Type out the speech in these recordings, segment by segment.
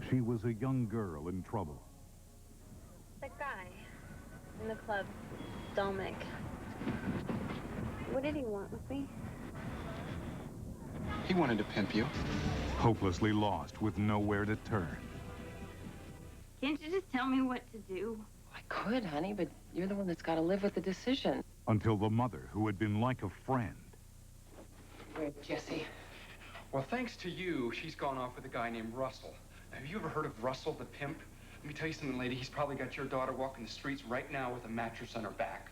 She was a young girl in trouble. That guy in the club, Dolmick. What did he want with me? He wanted to pimp you. Hopelessly lost with nowhere to turn. Can't you just tell me what to do? I could, honey, but you're the one that's got to live with the decision. Until the mother, who had been like a friend. Where's Jessie? Well, thanks to you, she's gone off with a guy named Russell. Have you ever heard of Russell the pimp? Let me tell you something, lady. He's probably got your daughter walking the streets right now with a mattress on her back.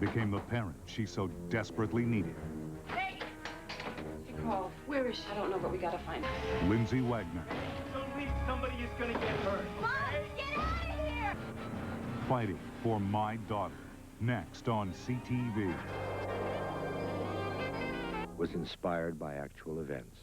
Became the parent she so desperately needed. Hey! She called. Where is she? I don't know, but we gotta find her. Lindsay Wagner. Don't leave, somebody is gonna get hurt. Mom, get out of here! Fighting for my daughter. Next on CTV. Was inspired by actual events.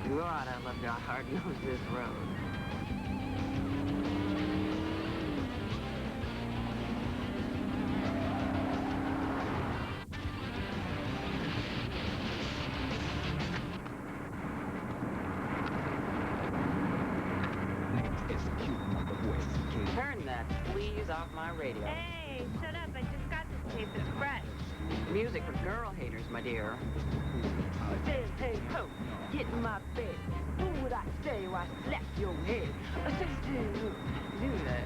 God, I love how hard knows this road. Turn that, please, off my radio. Hey, shut up. I just got this tape. It's fresh. Music for girl haters, my dear. Say, hey, ho, get in my bed. Who would I say I slap your head? Do that.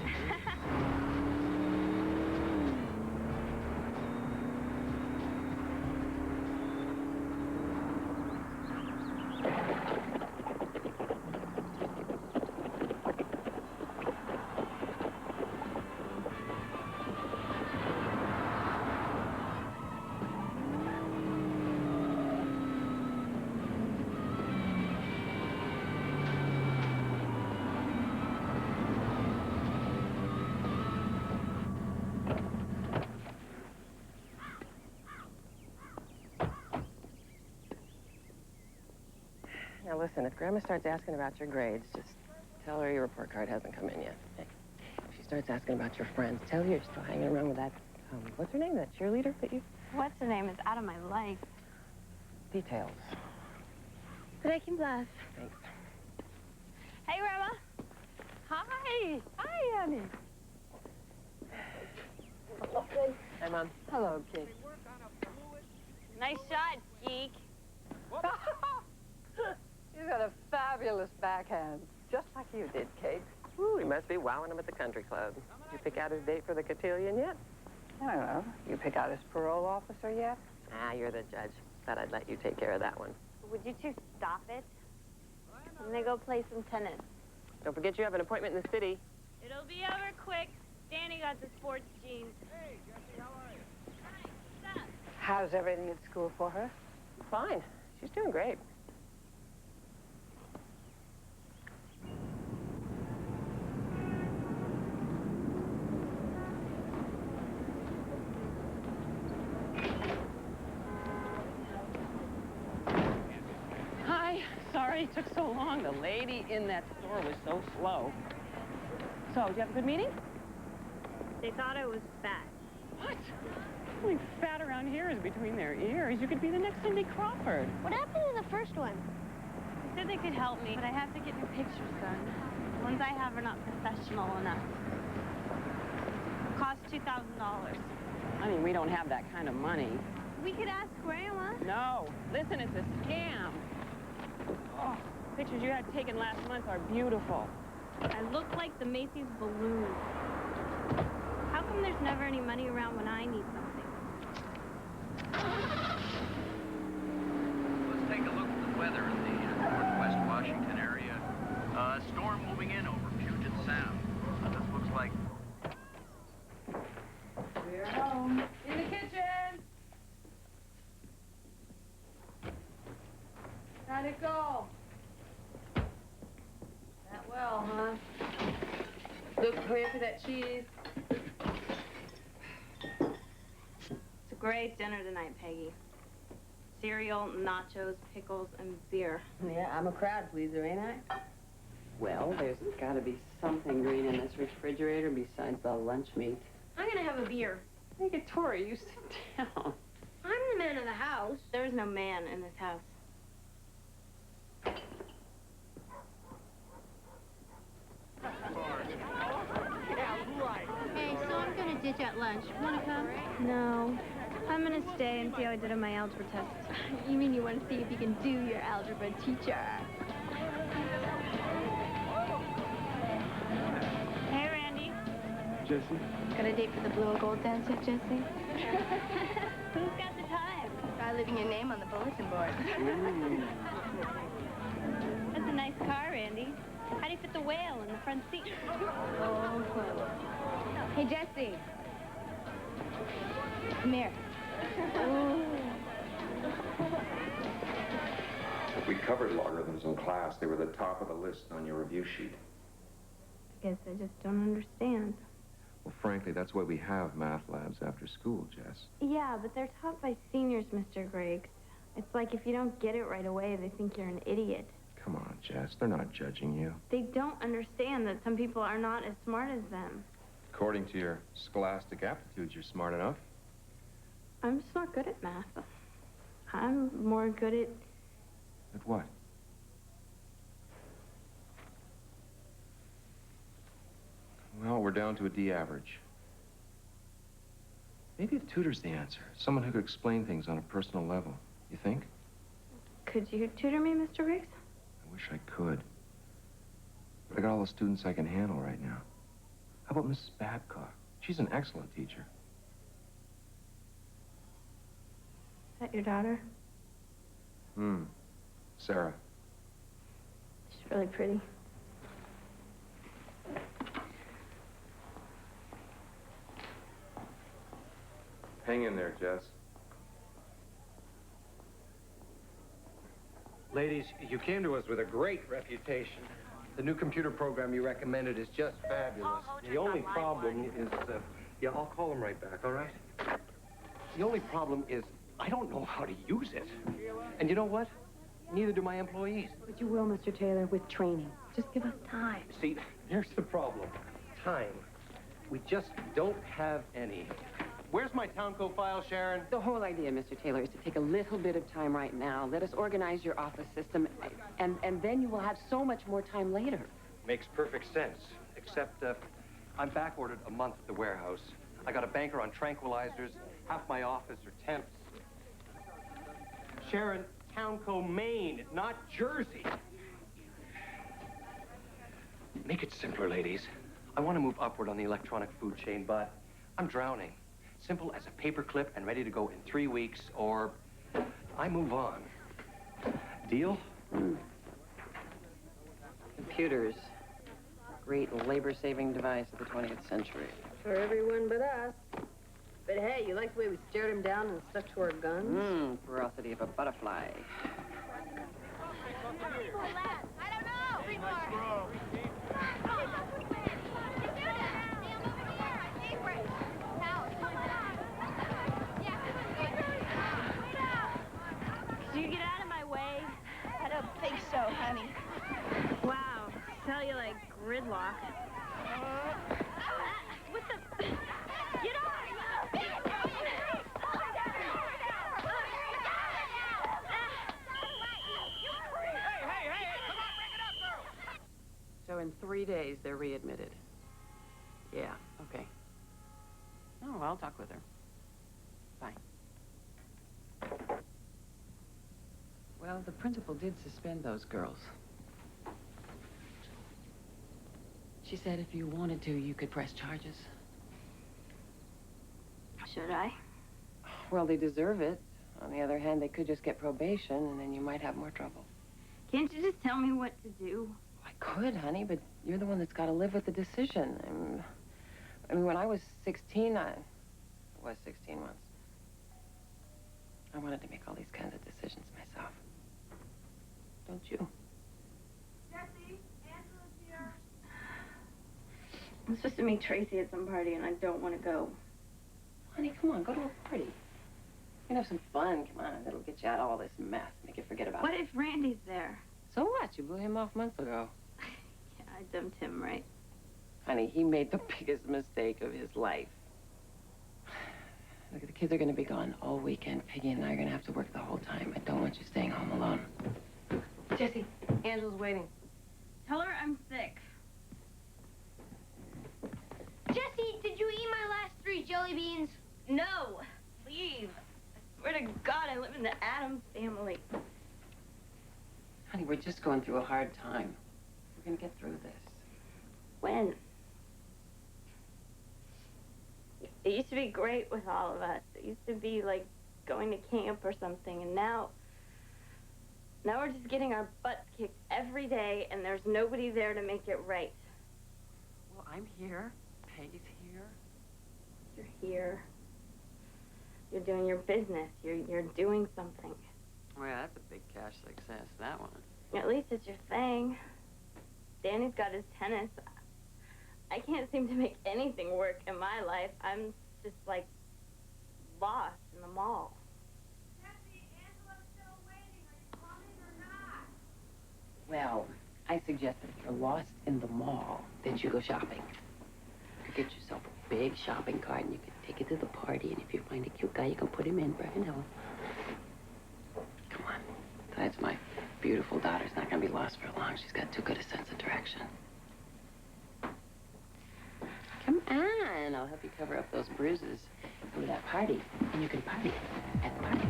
Now listen, if Grandma starts asking about your grades, just tell her your report card hasn't come in yet. If she starts asking about your friends, tell her you're still hanging around with that, what's her name, that cheerleader that you... What's her name? It's out of my life. Details. But I can bluff. Thanks. Hey, Grandma. Hi. Hi, Annie. Hi, Mom. Hello, kid. Nice shot, geek. You've got a fabulous backhand, just like you did, Kate. Ooh, he must be wowing him at the country club. You pick out his date for the cotillion yet? I don't know. You pick out his parole officer yet? Ah, you're the judge. Thought I'd let you take care of that one. Would you two stop it? I'm gonna go play some tennis. Don't forget you have an appointment in the city. It'll be over quick. Danny got the sports jeans. Hey, Jesse, how are you? Hi, what's up? How's everything at school for her? Fine. She's doing great. Sorry it took so long. The lady in that store was so slow. So, did you have a good meeting? They thought I was fat. What? Only fat around here is between their ears. You could be the next Cindy Crawford. What happened to the first one? They said they could help me, but I have to get new pictures done. The ones I have are not professional enough. Cost $2,000. I mean, we don't have that kind of money. We could ask Grandma. No. Listen, it's a scam. Oh, pictures you had taken last month are beautiful. I look like the Macy's balloon. How come there's never any money around when I need something? Let's take a look at the weather in the northwest Washington area. Storm moving in over Puget Sound. This looks like... We're home. In the kitchen. How'd it go? That well, huh? The Come here for that cheese. It's a great dinner tonight, Peggy. Cereal, nachos, pickles, and beer. Yeah, I'm a crowd pleaser, ain't I? Well, there's got to be something green in this refrigerator besides the lunch meat. I'm gonna have a beer. Hey, Tori, you sit down. I'm the man of the house. There is no man in this house. Hey, so I'm gonna ditch at lunch. Wanna come? No. I'm gonna stay and see how I did on my algebra test. You mean you want to see if you can do your algebra teacher? Hey, Randy. Jesse? Got a date for the blue and gold dance yet, Jesse? Who's got the time? Try leaving your name on the bulletin board. That's a nice car, Randy. How do you fit the whale in the front seat? Oh, close. Hey, Jesse. Come here. We covered logarithms in class. They were the top of the list on your review sheet. I guess I just don't understand. Well, frankly, that's why we have math labs after school, Jess. Yeah, but they're taught by seniors, Mr. Griggs. It's like if you don't get it right away, they think you're an idiot. Come on, Jess. They're not judging you. They don't understand that some people are not as smart as them. According to your scholastic aptitudes, you're smart enough. I'm just not good at math. I'm more good at... At what? Well, we're down to a D average. Maybe a tutor's the answer. Someone who could explain things on a personal level. You think? Could you tutor me, Mr. Griggs? I wish I could. But I got all the students I can handle right now. How about Mrs. Babcock? She's an excellent teacher. Is that your daughter? Sarah. She's really pretty. Hang in there, Jess. Ladies, you came to us with a great reputation. The new computer program you recommended is just fabulous. The only problem is, yeah, I'll call him right back, all right? The only problem is I don't know how to use it. And you know what? Neither do my employees. But you will, Mr. Taylor, with training. Just give us time. See, here's the problem. Time. We just don't have any. Where's my Townco file, Sharon? The whole idea, Mr. Taylor, is to take a little bit of time right now. Let us organize your office system, and then you will have so much more time later. Makes perfect sense, except I'm back-ordered a month at the warehouse. I got a banker on tranquilizers. Half my office are temps. Sharon, Townco, Maine, not Jersey. Make it simpler, ladies. I want to move upward on the electronic food chain, but I'm drowning. Simple as a paperclip and ready to go in 3 weeks, or I move on. Deal? Computers. Great labor-saving device of the 20th century. For everyone but us. But hey, you like the way we stared him down and stuck to our guns? Ferocity of a butterfly. I don't know. People are... Could you get out of my way? I don't think so, honey. Wow, cellulite gridlock. What the... Get off! So in 3 days, they're readmitted. Yeah, okay. Oh, I'll talk with her. Fine. Well, the principal did suspend those girls. She said if you wanted to, you could press charges. Should I? Well, they deserve it. On the other hand, they could just get probation, and then you might have more trouble. Can't you just tell me what to do? I could, honey, but you're the one that's got to live with the decision. I mean, when I was 16, I was 16 once. I wanted to make all these kinds of decisions myself. Don't you? Jesse, Angela's here. I'm supposed to meet Tracy at some party, and I don't want to go. Honey, come on, go to a party. You can have some fun. Come on, it'll get you out of all this mess. Make you forget about it. What if Randy's there? So what? You blew him off months ago. Yeah, I dumped him, right? Honey, he made the biggest mistake of his life. Look, the kids are going to be gone all weekend. Peggy and I are going to have to work the whole time. I don't want you staying home alone. Jesse, Angela's waiting. Tell her I'm sick. Jesse, did you eat my last 3 jelly beans? No, leave. I swear to God, I live in the Addams family. Honey, we're just going through a hard time. We're going to get through this. When? It used to be great with all of us. It used to be like going to camp or something, and now we're just getting our butts kicked every day, and there's nobody there to make it right. Well, I'm here. Peggy's here. You're here. You're doing your business. You're doing something. Well, yeah, that's a big cash success, that one. At least it's your thing. Danny's got his tennis. I can't seem to make anything work in my life. I'm just, like, lost in the mall. Jesse, Angela's still waiting. Are you coming or not? Well, I suggest that if you're lost in the mall, that you go shopping. You could get yourself a big shopping cart, and you could take it to the party, and if you find a cute guy, you can put him in, you know. Come on. Besides, my beautiful daughter's not going to be lost for long. She's got too good a sense of direction. Come on, I'll help you cover up those bruises for that party. And you can party at the party.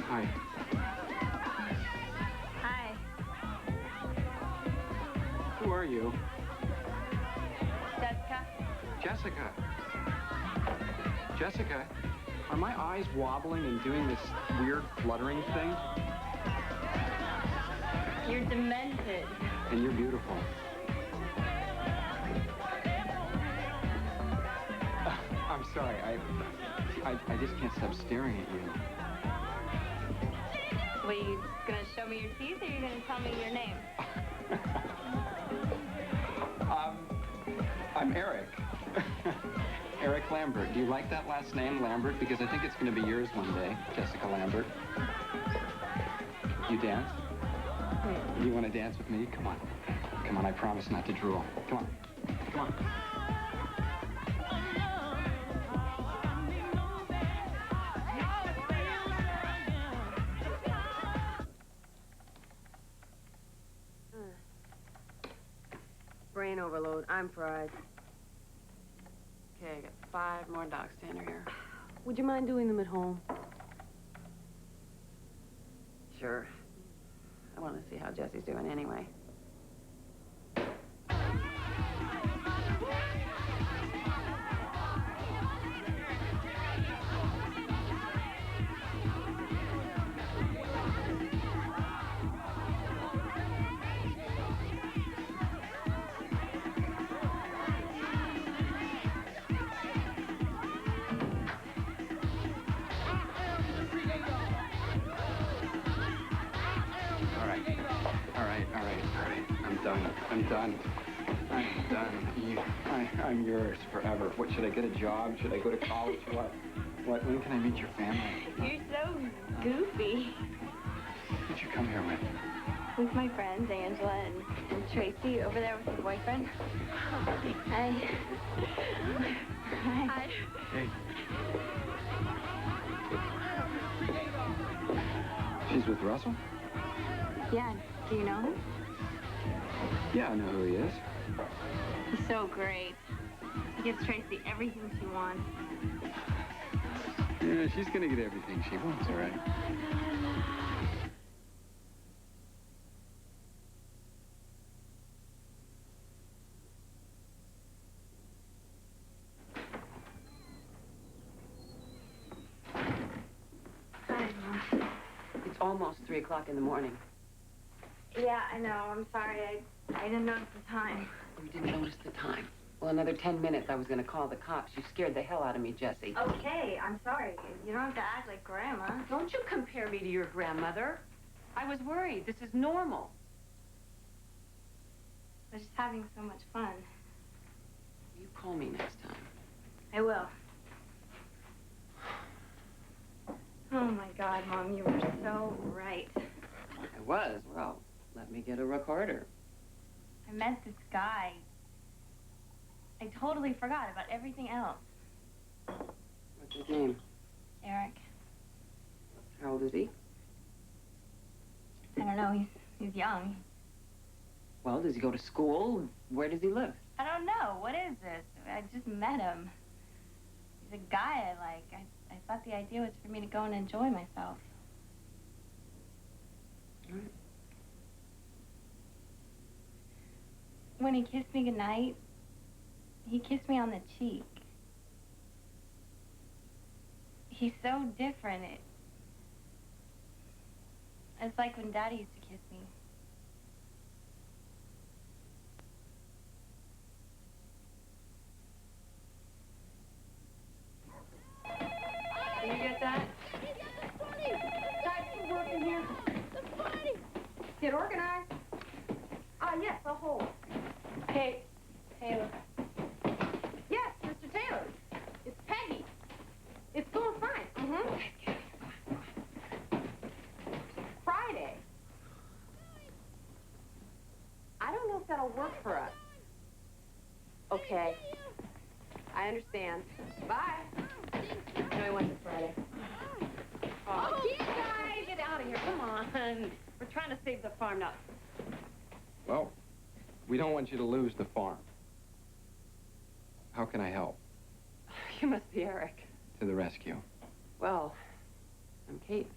Hi. Hi. Who are you? Jessica? Jessica. Jessica, are my eyes wobbling and doing this weird fluttering thing? You're demented. And you're beautiful. I'm sorry, I just can't stop staring at you. Well, you gonna show me your teeth, or you gonna tell me your name? I'm Eric. Eric Lambert. Do you like that last name, Lambert? Because I think it's gonna be yours one day, Jessica Lambert. You dance? You wanna dance with me? Come on. Come on, I promise not to drool. Come on. Come on. Brain overload. I'm fried. Okay, I got 5 more dog standard here. Would you mind doing them at home? Sure. I want to see how Jesse's doing anyway. All right. right. I'm done. I'm yours forever. What, should I get a job? Should I go to college? What? When can I meet your family? You're so goofy. Who'd you come here with? With my friends, Angela and Tracy, over there with your boyfriend. Hi. Hey. She's with Russell? Yeah, do you know him? Yeah, I know who he is. He's so great. He gives Tracy everything she wants. Yeah, she's gonna get everything she wants, all right? Hi, Mom. It's almost 3 o'clock in the morning. Yeah, I know. I'm sorry. I didn't notice the time. You didn't notice the time. Well, another 10 minutes, I was going to call the cops. You scared the hell out of me, Jessie. Okay, I'm sorry. You don't have to act like Grandma. Don't you compare me to your grandmother. I was worried. This is normal. I was just having so much fun. You call me next time. I will. Oh, my God, Mom, you were so right. I was. Well, let me get a recorder. I met this guy. I totally forgot about everything else. What's his name? Eric. How old is he? I don't know. He's young. Well, does he go to school? Where does he live? I don't know. What is this? I just met him. He's a guy I like. I thought the idea was for me to go and enjoy myself. All right. When he kissed me goodnight, he kissed me on the cheek. He's so different. It's like when Daddy used to kiss me. Did you get that? Guys, some work in here. Get organized. Yes, I'll hold. Hey, Taylor. Yes, Mr. Taylor. It's Peggy. It's going fine. Friday. I don't know if that'll work for us. Okay. I understand. Bye. No, he wants it Friday. Oh, you guys, get out of here. Come on. We're trying to save the farm now. Well, we don't want you to lose the farm. How can I help? You must be Eric. To the rescue. Well, I'm Kate.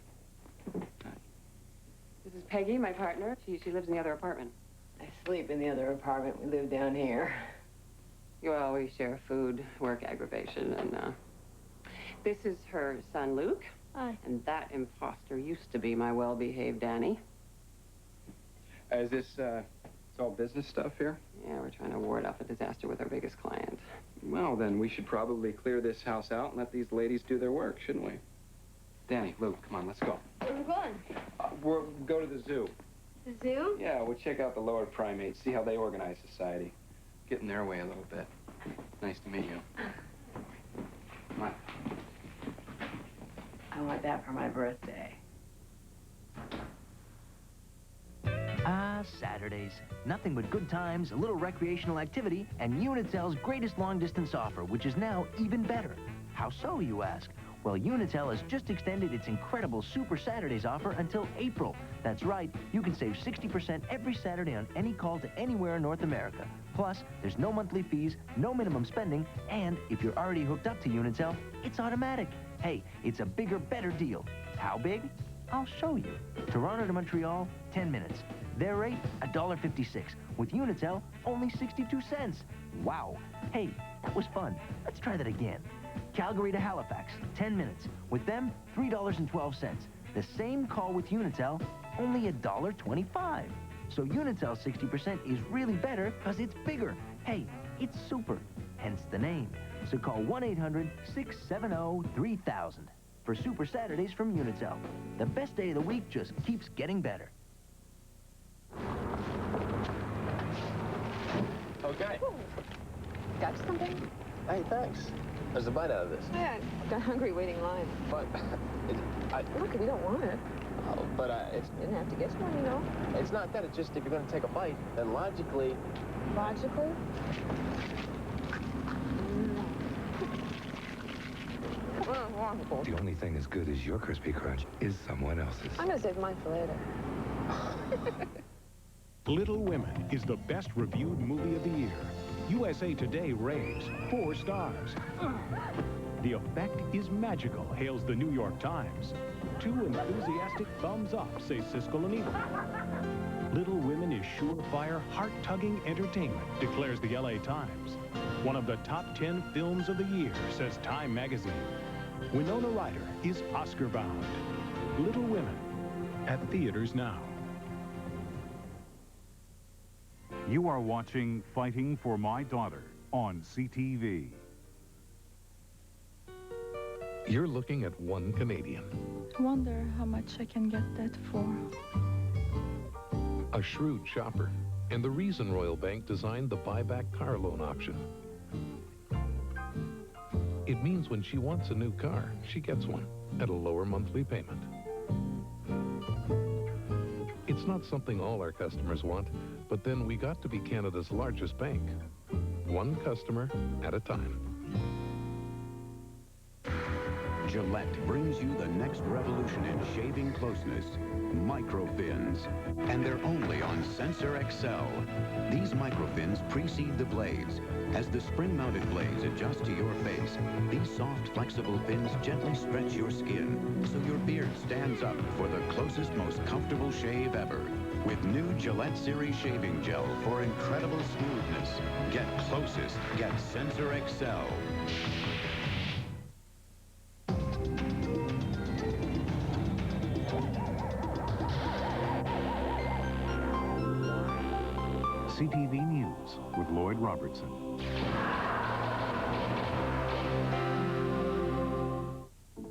This is Peggy, my partner. She lives in the other apartment. I sleep in the other apartment. We live down here. Well, we share food, work aggravation, and, this is her son, Luke. Hi. And that imposter used to be my well-behaved Danny. Is this, it's all business stuff here? Yeah, we're trying to ward off a disaster with our biggest client. Well, then we should probably clear this house out and let these ladies do their work, shouldn't we? Danny, Luke, come on, let's go. Where are we going? We'll go to the zoo. The zoo? Yeah, we'll check out the lower primates, see how they organize society. Get in their way a little bit. Nice to meet you. Come on. I want that for my birthday. Ah, Saturdays. Nothing but good times, a little recreational activity, and Unitel's greatest long-distance offer, which is now even better. How so, you ask? Well, Unitel has just extended its incredible Super Saturdays offer until April. That's right, you can save 60% every Saturday on any call to anywhere in North America. Plus, there's no monthly fees, no minimum spending, and if you're already hooked up to Unitel, it's automatic. Hey, it's a bigger, better deal. How big? I'll show you. Toronto to Montreal, 10 minutes. Their rate, $1.56. With Unitel, only 62 cents. Wow. Hey, that was fun. Let's try that again. Calgary to Halifax, 10 minutes. With them, $3.12. The same call with Unitel, only $1.25. So Unitel's 60% is really better because it's bigger. Hey, it's super, hence the name. So call 1-800-670-3000 for Super Saturdays from Unitel. The best day of the week just keeps getting better. Okay. Got you something? Hey, thanks. There's a bite out of this. Yeah, I got hungry waiting in line. But, Look, we don't want it. but it's... Didn't have to get you one, you know. It's not that. It's just if you're going to take a bite, then logically... Logically? The only thing as good as your crispy crunch is someone else's. I'm gonna save mine for later. Little Women is the best reviewed movie of the year. USA Today raves 4 stars. The effect is magical, hails the New York Times. 2 enthusiastic thumbs up, say Siskel and Ebert. Little Women is surefire, heart-tugging entertainment, declares the LA Times. One of the top 10 films of the year, says Time magazine. Winona Ryder is Oscar-bound. Little Women, at theaters now. You are watching Fighting for My Daughter on CTV. You're looking at one Canadian. I wonder how much I can get that for. A shrewd shopper, and the reason Royal Bank designed the buyback car loan option. It means when she wants a new car, she gets one at a lower monthly payment. It's not something all our customers want, but then we got to be Canada's largest bank. One customer at a time. Gillette brings you the next revolution in shaving closeness, microfins. And they're only on Sensor XL. These microfins precede the blades. As the spring-mounted blades adjust to your face, these soft, flexible fins gently stretch your skin, so your beard stands up for the closest, most comfortable shave ever. With new Gillette Series Shaving Gel for incredible smoothness. Get closest, get Sensor XL. CTV News with Lloyd Robertson.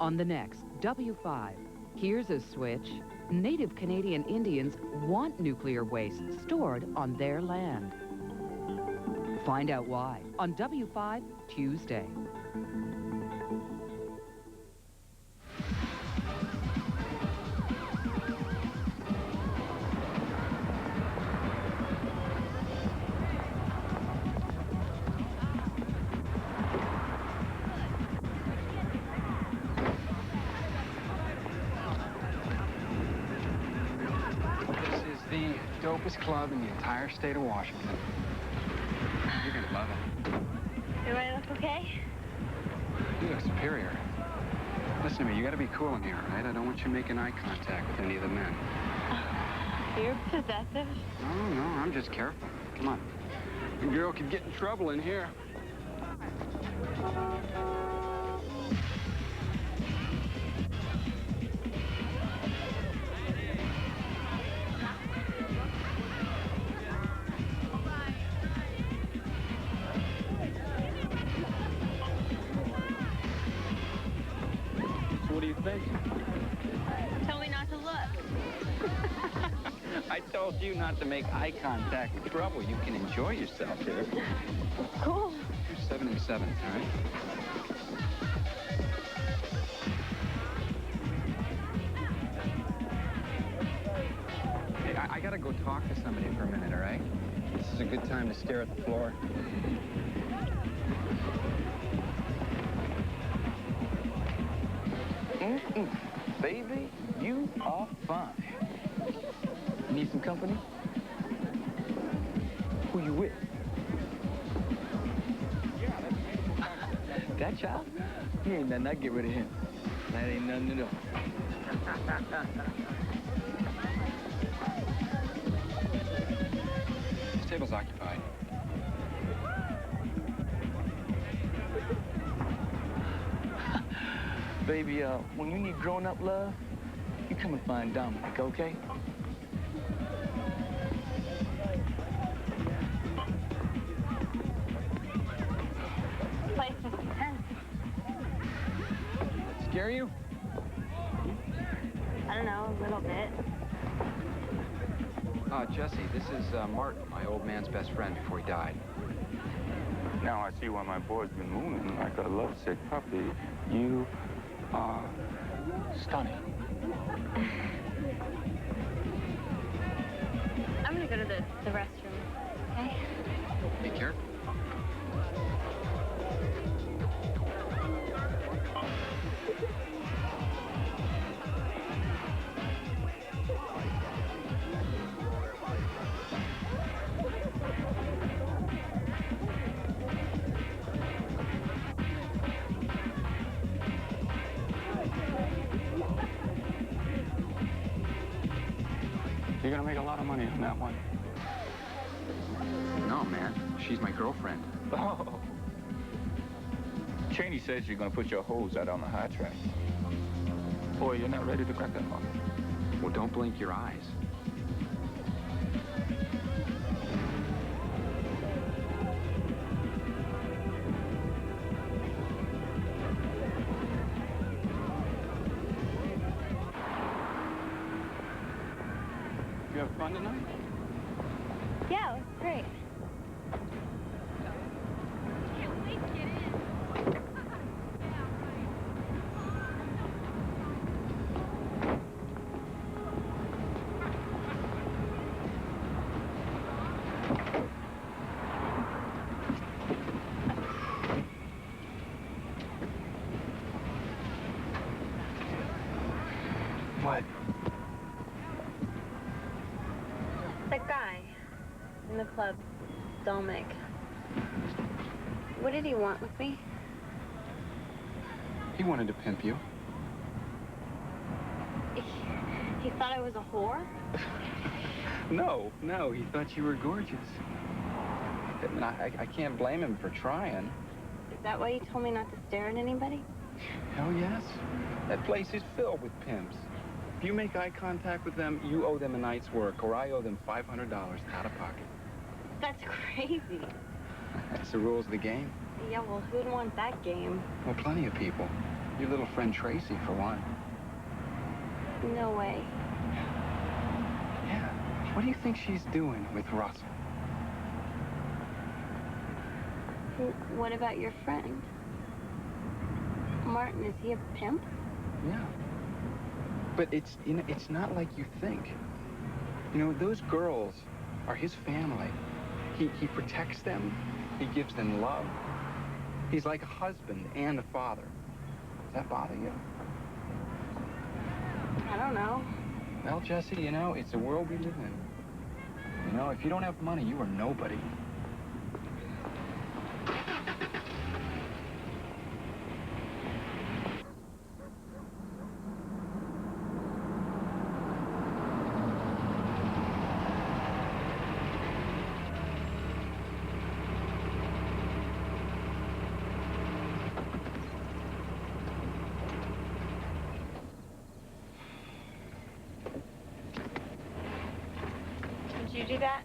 On the next W5, here's a switch. Native Canadian Indians want nuclear waste stored on their land. Find out why on W5 Tuesday. Dopest club in the entire state of Washington. You're gonna love it. Do I look okay? You look superior. Listen to me, you gotta be cool in here, all right? I don't want you making eye contact with any of the men. You're possessive. No, I'm just careful. Come on. The girl could get in trouble in here. What do you think? Tell me not to look. I told you not to make eye contact with trouble. You can enjoy yourself here. Cool. You're 7 and 7, all right? Hey, I gotta go talk to somebody for a minute, all right? This is a good time to stare at the floor. Baby, you are fine. Need some company? Who you with? That child? He ain't nothing. I get rid of him. That ain't nothing at all. This table's occupied. Baby, when you need grown-up love, you come and find Dominic, okay? Place is intense. Scare you? I don't know, a little bit. Jesse, this is Martin, my old man's best friend before he died. Now I see why my boy's been mooning like a lovesick puppy. You are stunning. I'm gonna go to the restroom, okay? Be careful. You're gonna make a lot of money on that one. No, man. She's my girlfriend. Oh. Cheney says you're gonna put your hose out on the high track. Boy, you're not ready to crack that lock. Well, don't blink your eyes. You have fun tonight? Yeah, it was great. What? That guy in the club, Dolmec. What did he want with me? He wanted to pimp you. He thought I was a whore? No, he thought you were gorgeous. And I can't blame him for trying. Is that why you told me not to stare at anybody? Hell yes. That place is filled with pimps. If you make eye contact with them, you owe them a night's work, or I owe them $500 out of pocket. That's crazy. That's the rules of the game. Yeah, well, who'd want that game? Well, plenty of people. Your little friend Tracy, for one. No way. Yeah. What do you think she's doing with Russell? What about your friend? Martin, is he a pimp? Yeah. But it's not like you think. You know, those girls are his family. He protects them. He gives them love. He's like a husband and a father. Does that bother you? I don't know. Well, Jesse, you know, it's the world we live in. You know, if you don't have money, you are nobody. Did you do that?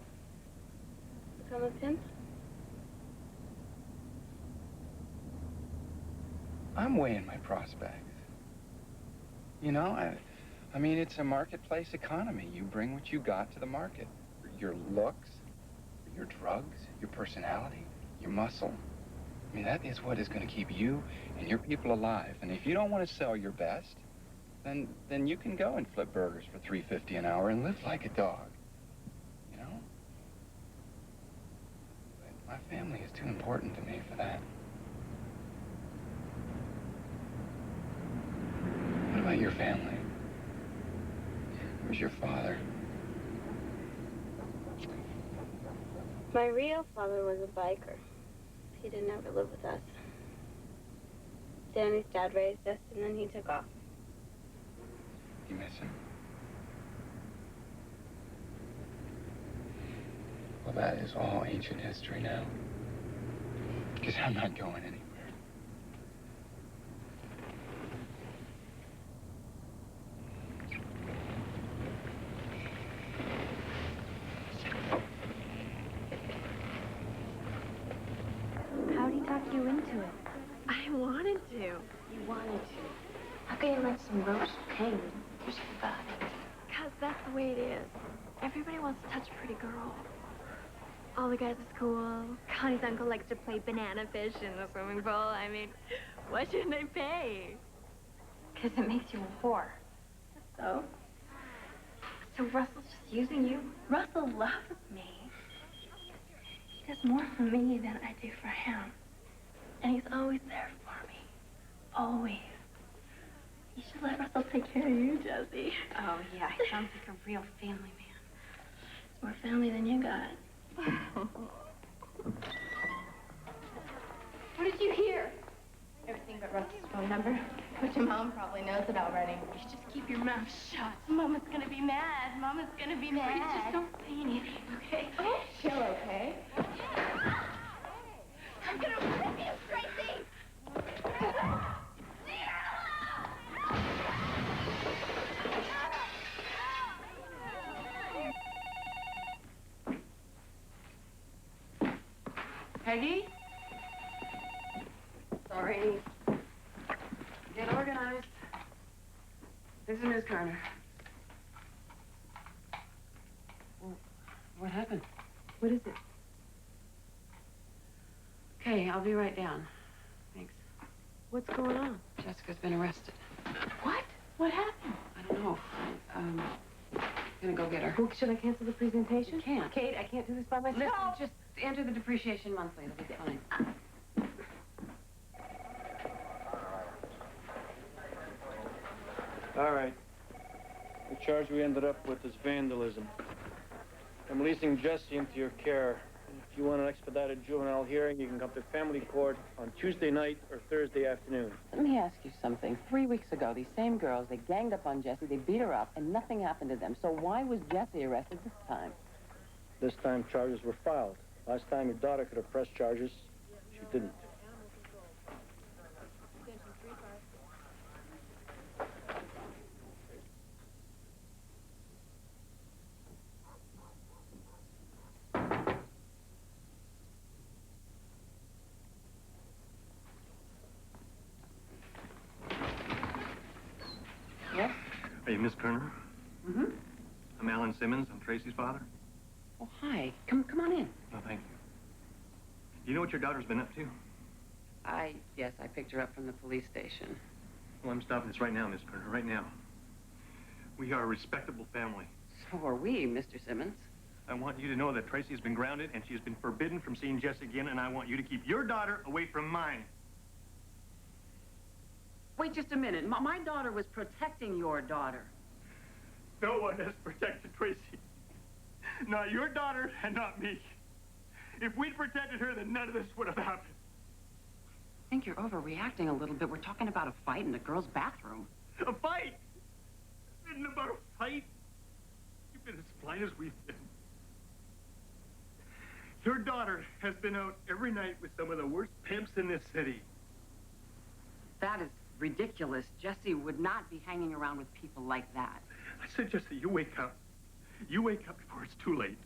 Become a pimp? I'm weighing my prospects. You know, I mean, it's a marketplace economy. You bring what you got to the market. Your looks, your drugs, your personality, your muscle. I mean, that is what is going to keep you and your people alive. And if you don't want to sell your best, then you can go and flip burgers for $3.50 an hour and live like a dog. You know? But my family is too important to me for that. What about your family? Where's your father? My real father was a biker. He didn't ever live with us. Danny's dad raised us, and then he took off. You miss him? Well, that is all ancient history now. Because I'm not going anywhere. How'd he talk you into it? I wanted to. You wanted to. How can you let some roast hang push your body? Because that's the way it is. Everybody wants to touch a pretty girl. All the guys at school. Connie's uncle likes to play banana fish in the swimming pool. I mean, why shouldn't they pay? Because it makes you a whore. So? So Russell's just using you? Russell loves me. He does more for me than I do for him. And he's always there for me. Always. You should let Russell take care of you, Jesse. Oh, yeah, he sounds like a real family man. More family than you got. What did you hear? Everything but Russell's phone number, which your mom probably knows it already. You should just keep your mouth shut. Mama's gonna be mad. Mama's gonna be mad. Please just don't say anything, okay? Oh, chill, okay? I'm gonna rip you, Tracy! Peggy? Sorry. Get organized. This is Miss Kerner. Well, what happened? What is it? Okay, I'll be right down. Thanks. What's going on? Jessica's been arrested. What? What happened? I don't know. Gonna go get her. Well, should I cancel the presentation? You can't. Kate, I can't do this by myself. Listen, just enter the depreciation monthly. It'll be fine. All right. The charge we ended up with is vandalism. I'm leasing Jesse into your care. If you want an expedited juvenile hearing, you can come to family court on Tuesday night or Thursday afternoon. Let me ask you something. 3 weeks ago, these same girls, they ganged up on Jesse, they beat her up, and nothing happened to them. So why was Jesse arrested this time? This time, charges were filed. Last time, your daughter could have pressed charges. She didn't. Yes? Are you Miss Kerner? Mm-hmm. I'm Alan Simmons. I'm Tracy's father. Oh, hi. Come on in. No, thank you. Do you know what your daughter's been up to? Yes, I picked her up from the police station. Well, I'm stopping this right now, Miss Kerner, right now. We are a respectable family. So are we, Mr. Simmons. I want you to know that Tracy's been grounded and she's been forbidden from seeing Jess again, and I want you to keep your daughter away from mine. Wait just a minute. My daughter was protecting your daughter. No one has protected Tracy. Not your daughter and not me. If we'd protected her, then none of this would have happened. I think you're overreacting a little bit. We're talking about a fight in a girl's bathroom. A fight? It isn't about a fight. You've been as blind as we've been. Your daughter has been out every night with some of the worst pimps in this city. That is ridiculous. Jesse would not be hanging around with people like that. I said, Jesse, you wake up. You wake up before it's too late.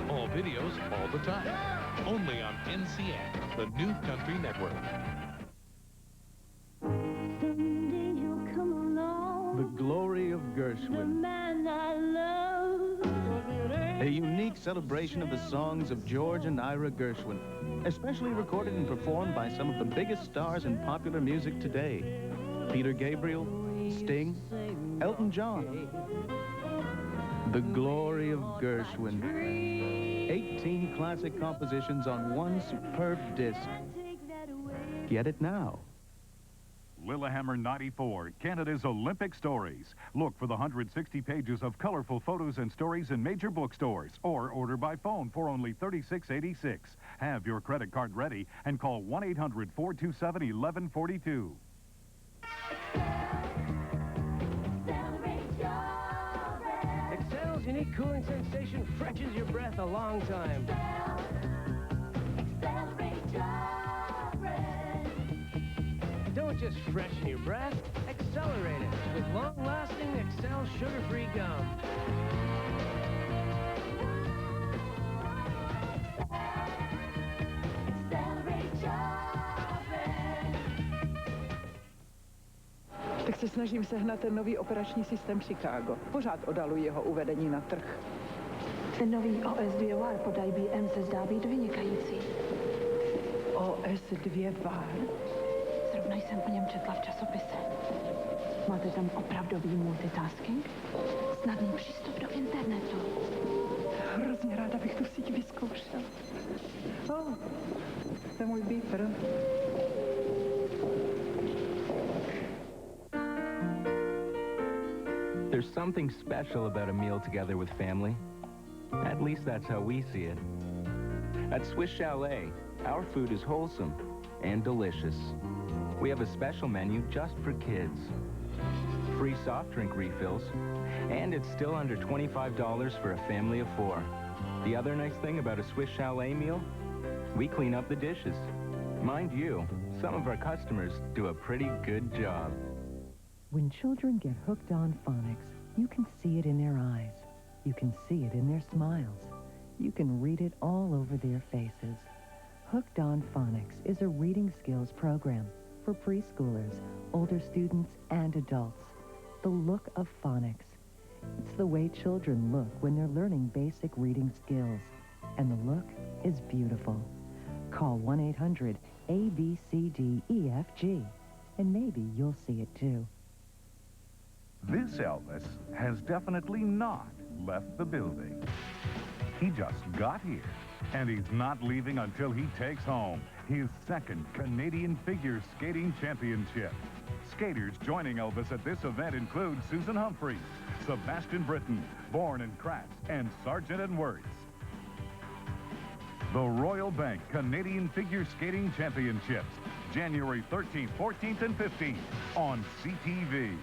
All videos, all the time. Only on NCN, the new country network. The Glory of Gershwin. A unique celebration of the songs of George and Ira Gershwin, especially recorded and performed by some of the biggest stars in popular music today. Peter Gabriel, Sting, Elton John. The Glory of Gershwin. 18 classic compositions on one superb disc. Get it now. Lillehammer 94, Canada's Olympic Stories. Look for the 160 pages of colorful photos and stories in major bookstores, or order by phone for only $36.86. Have your credit card ready and call 1-800-427-1142. Excel's unique cooling sensation freshes your breath a long time. Don't just freshen your breath, accelerate it with long-lasting Excel sugar-free gum. se snažím sehnat ten nový operační systém Chicago. Pořád odaluji jeho uvedení na trh. Ten nový OS2 VAR pod IBM se zdá být vynikající. OS2 VAR? Zrovna jsem o něm četla v časopise. Máte tam opravdový multitasking? Snadný přístup do internetu. Hrozně ráda bych tu síť vyzkoušel. To je můj beeper. There's something special about a meal together with family. At least that's how we see it. At Swiss Chalet, our food is wholesome and delicious. We have a special menu just for kids. Free soft drink refills, and it's still under $25 for a family of 4. The other nice thing about a Swiss Chalet meal, we clean up the dishes. Mind you, some of our customers do a pretty good job. When children get hooked on phonics, you can see it in their eyes. You can see it in their smiles. You can read it all over their faces. Hooked on Phonics is a reading skills program for preschoolers, older students, and adults. The look of phonics. It's the way children look when they're learning basic reading skills. And the look is beautiful. Call 1-800-ABCDEFG, and maybe you'll see it too. This Elvis has definitely not left the building. He just got here, and he's not leaving until he takes home his second Canadian Figure Skating Championship. Skaters joining Elvis at this event include Susan Humphries, Sebastian Britton, Bourne and Kratz, and Sargent and Wirtz. The Royal Bank Canadian Figure Skating Championships, January 13th, 14th, and 15th on CTV.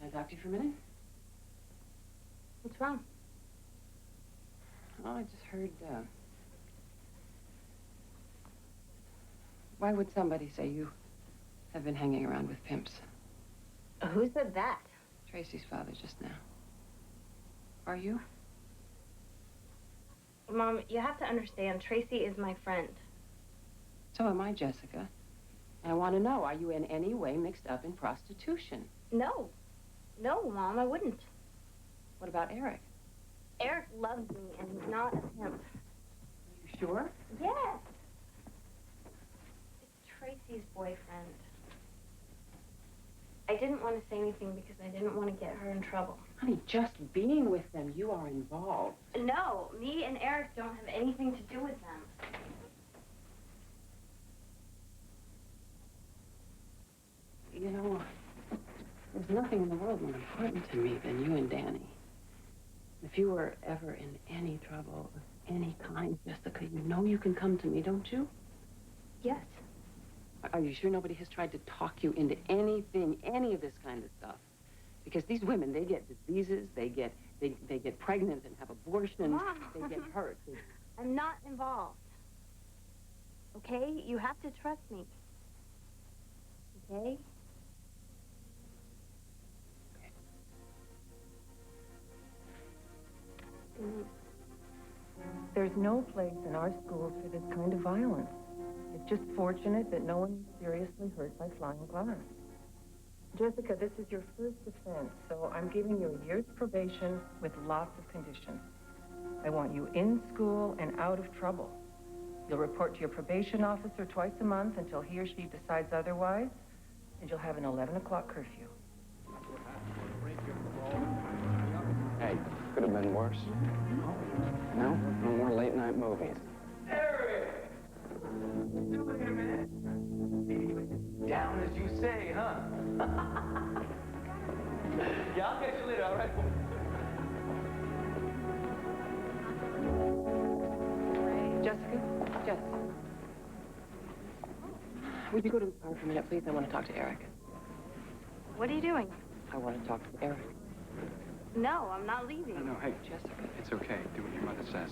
Can I talk to you for a minute? What's wrong? Oh, I just heard, why would somebody say you have been hanging around with pimps? Who said that? Tracy's father just now. Are you? Mom, you have to understand, Tracy is my friend. So am I, Jessica. And I want to know, are you in any way mixed up in prostitution? No. No, Mom, I wouldn't. What about Eric? Eric loves me, and he's not a pimp. You sure? Yes. It's Tracy's boyfriend. I didn't want to say anything because I didn't want to get her in trouble. Honey, just being with them, you are involved. No, me and Eric don't have anything to do with them. You know, there's nothing in the world more important to me than you and Danny. If you were ever in any trouble of any kind, Jessica, you know you can come to me, don't you? Yes. Are you sure nobody has tried to talk you into anything, any of this kind of stuff? Because these women, they get diseases, they get pregnant and have abortions, Mom. They get hurt. I'm not involved. Okay? You have to trust me. Okay? There's no place in our schools for this kind of violence. It's just fortunate that no one is seriously hurt by flying glass. Jessica, this is your first offense, so I'm giving you a year's probation with lots of conditions. I want you in school and out of trouble. You'll report to your probation officer twice a month until he or she decides otherwise, and you'll have an 11 o'clock curfew. Hey, could have been worse. No? No more late night movies. Eric! Down as you say, huh? Yeah, I'll catch you later, all right? Jessica? Jess. Would you go to the car for a minute, please? I want to talk to Eric. What are you doing? I want to talk to Eric. No, I'm not leaving. No, hey, Jessica, it's okay. Do what your mother says.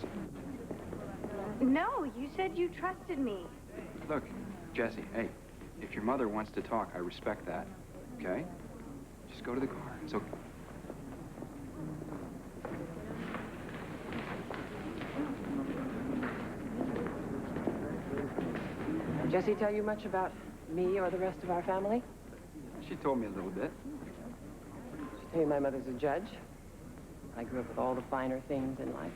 No, you said you trusted me. Look, Jessie, hey, if your mother wants to talk, I respect that, okay? Just go to the car. It's okay. Jessie tell you much about me or the rest of our family? She told me a little bit. She tell you my mother's a judge? I grew up with all the finer things in life.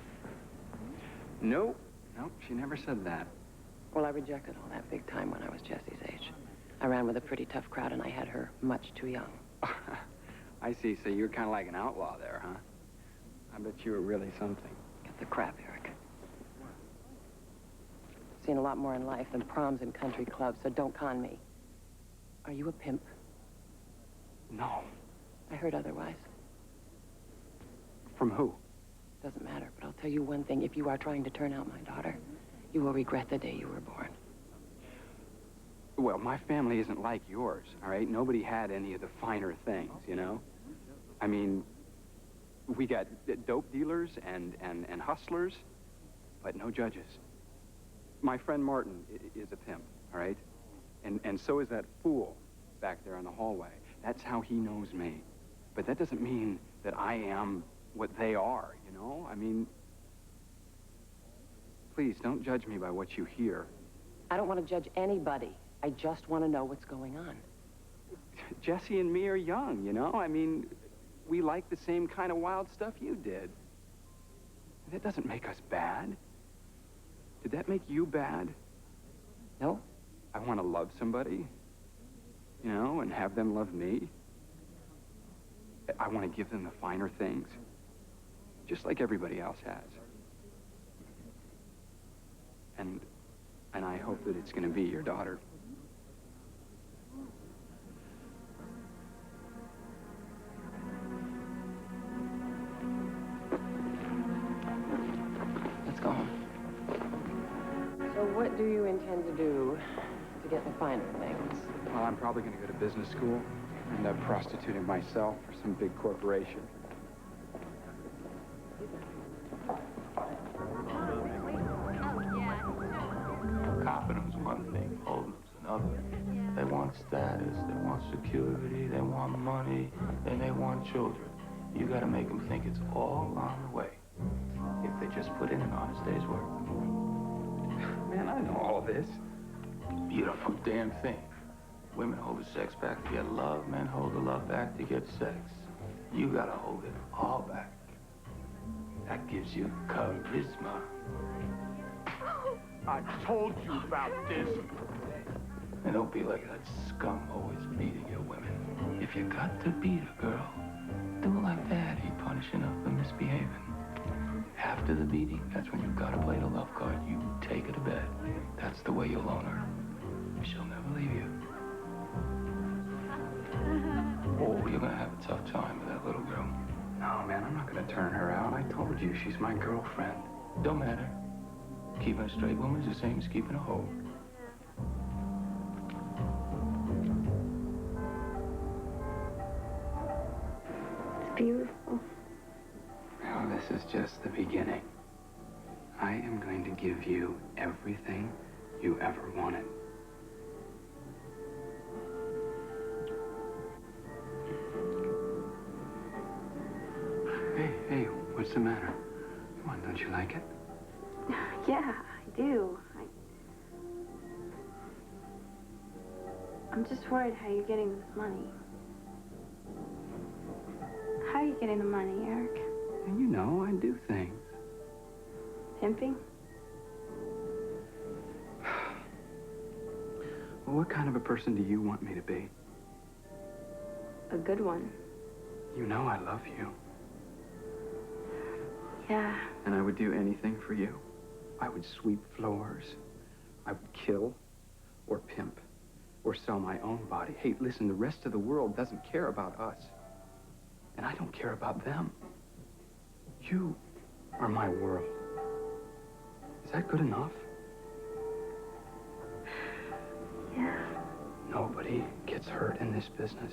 Nope, she never said that. Well, I rejected all that big time when I was Jessie's age. I ran with a pretty tough crowd, and I had her much too young. I see, so you're kind of like an outlaw there, huh? I bet you were really something. Get the crap, Eric. Seen a lot more in life than proms and country clubs, so don't con me. Are you a pimp? No. I heard otherwise. From who? Doesn't matter, but I'll tell you one thing. If you are trying to turn out my daughter, you will regret the day you were born. Well, my family isn't like yours, all right? Nobody had any of the finer things, you know? I mean, we got dope dealers and hustlers, but no judges. My friend Martin is a pimp, all right? And so is that fool back there in the hallway. That's how he knows me. But that doesn't mean that I am what they are, you know? I mean, please, don't judge me by what you hear. I don't want to judge anybody. I just want to know what's going on. Jessie and me are young, you know? I mean, we like the same kind of wild stuff you did. That doesn't make us bad. Did that make you bad? No. I want to love somebody, you know, and have them love me. I want to give them the finer things, just like everybody else has. And I hope that it's going to be your daughter. Let's go home. So what do you intend to do to get the finer things? Well, I'm probably going to go to business school and end up prostituting myself for some big corporation. Confidence one thing, holding's another. They want status, they want security, they want money, and they want children. You gotta make them think it's all on the way. If they just put in an honest day's work. Man, I know all this. Beautiful damn thing. Women hold the sex back to get love, men hold the love back to get sex. You gotta hold it all back. That gives you charisma. I told you about this. And don't be like that scum always beating your women. If you got to beat a girl, do it like Daddy, punishing her for misbehaving. After the beating, that's when you've got to play the love card. You take her to bed. That's the way you'll own her. She'll never leave you. Oh, you're gonna have a tough time with that little girl. No, man, I'm not gonna turn her out. I told you, she's my girlfriend. Don't matter. Keeping a straight woman is the same as keeping a hoe. It's beautiful. Well, this is just the beginning. I am going to give you everything you ever wanted. Hey, what's the matter? Come on, don't you like it? Yeah, I do. I'm just worried how you're getting this money. How are you getting the money, Eric? And you know, I do things. Pimping? Well, what kind of a person do you want me to be? A good one. You know I love you. Yeah. And I would do anything for you. I would sweep floors. I would kill or pimp or sell my own body. Hey, listen, the rest of the world doesn't care about us. And I don't care about them. You are my world. Is that good enough? Yeah. Nobody gets hurt in this business.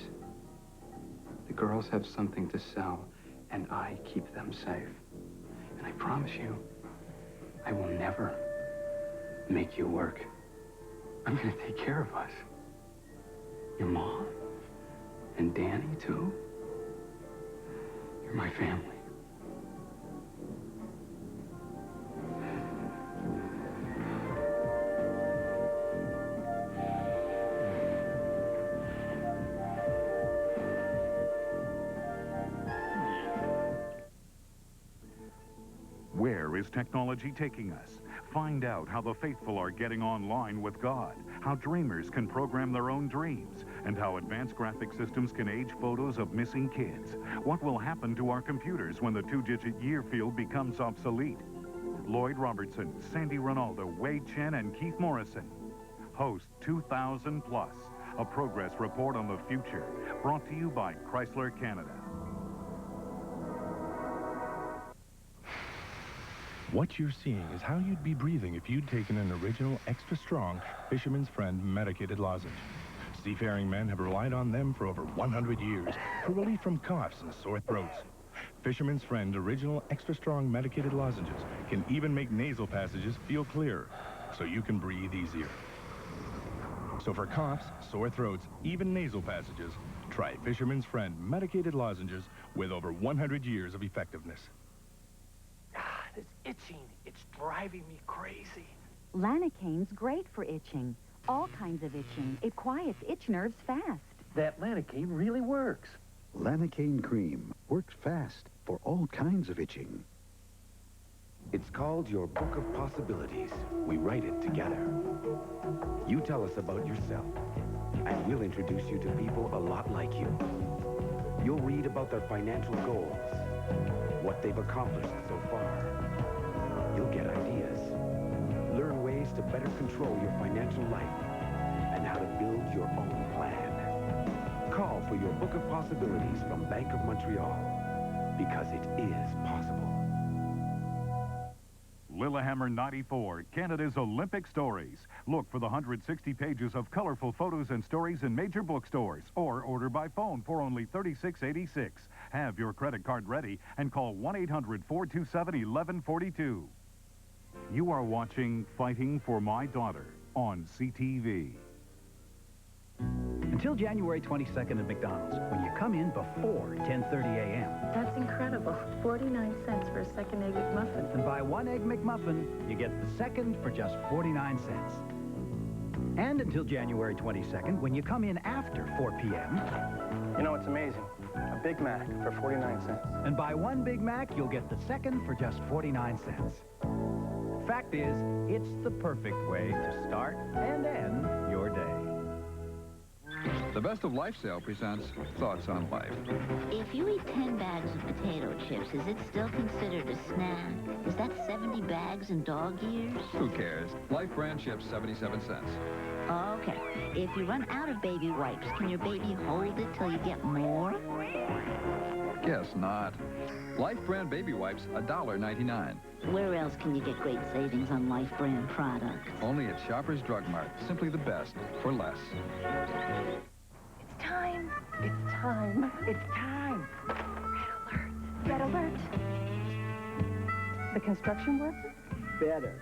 The girls have something to sell, and I keep them safe. And I promise you, I will never make you work. I'm gonna take care of us. Your mom, and Danny, too. You're my family. is technology taking us? Find out how the faithful are getting online with God, how dreamers can program their own dreams, and how advanced graphic systems can age photos of missing kids. What will happen to our computers when the two-digit year field becomes obsolete? Lloyd Robertson, Sandy Ronaldo, Wade Chen, and Keith Morrison host 2000 Plus, a progress report on the future, brought to you by Chrysler Canada. What you're seeing is how you'd be breathing if you'd taken an original, extra-strong Fisherman's Friend medicated lozenge. Seafaring men have relied on them for over 100 years for relief from coughs and sore throats. Fisherman's Friend original, extra-strong medicated lozenges can even make nasal passages feel clearer, so you can breathe easier. So for coughs, sore throats, even nasal passages, try Fisherman's Friend medicated lozenges with over 100 years of effectiveness. It's itching. It's driving me crazy. Lanacane's great for itching. All kinds of itching. It quiets itch nerves fast. That Lanacane really works. Lanacane cream works fast for all kinds of itching. It's called Your Book of Possibilities. We write it together. You tell us about yourself, and we'll introduce you to people a lot like you. You'll read about their financial goals, what they've accomplished so far. You'll get ideas, learn ways to better control your financial life, and how to build your own plan. Call for Your Book of Possibilities from Bank of Montreal, because it is possible. Lillehammer 94, Canada's Olympic stories. Look for the 160 pages of colorful photos and stories in major bookstores, or order by phone for only $36.86. Have your credit card ready and call 1-800-427-1142. You are watching Fighting for My Daughter on CTV. Until January 22nd at McDonald's, when you come in before 10:30 a.m. That's incredible. 49 cents for a second Egg McMuffin. And buy one Egg McMuffin, you get the second for just 49 cents. And until January 22nd, when you come in after 4 p.m. You know, it's amazing. A Big Mac for 49 cents. And buy one Big Mac, you'll get the second for just 49 cents. Fact is, it's the perfect way to start and end your day. The Best of Life sale presents Thoughts on Life. If you eat 10 bags of potato chips, is it still considered a snack? Is that 70 bags in dog years? Who cares? Life brand chips, 77 cents. Okay. If you run out of baby wipes, can your baby hold it till you get more? Guess not. Life brand baby wipes, $1.99. Where else can you get great savings on Life brand products? Only at Shoppers Drug Mart. Simply the best for less. It's time. It's time. It's time. Red alert. Red alert. The construction worker? Better.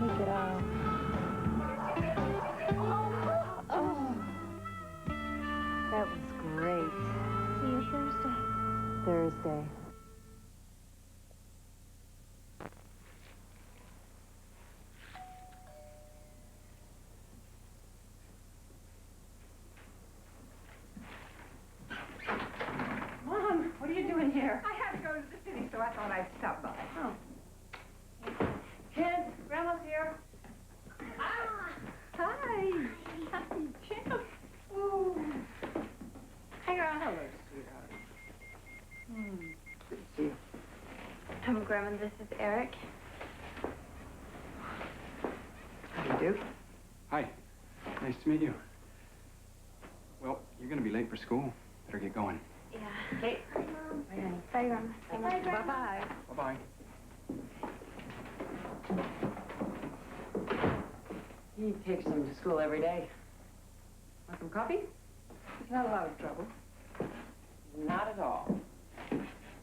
Take it off. That was great. See you Thursday. Thursday. Mom, what are you doing here? I had to go to the city, so I thought I'd stop by. Oh. Kids, Grandma's here. Ah, hi. Hi, Chip. Ooh. Hi, Grandma. Hello, sweetheart. Good to see you. Grandma, this is Eric. How do you do? Hi. Nice to meet you. Well, you're going to be late for school. Better get going. Yeah. Okay. Bye, Grandma. Bye, Grandma. Bye, Grandma. Bye-bye. Bye-bye. He takes them to school every day. Want some coffee? It's not a lot of trouble. Not at all.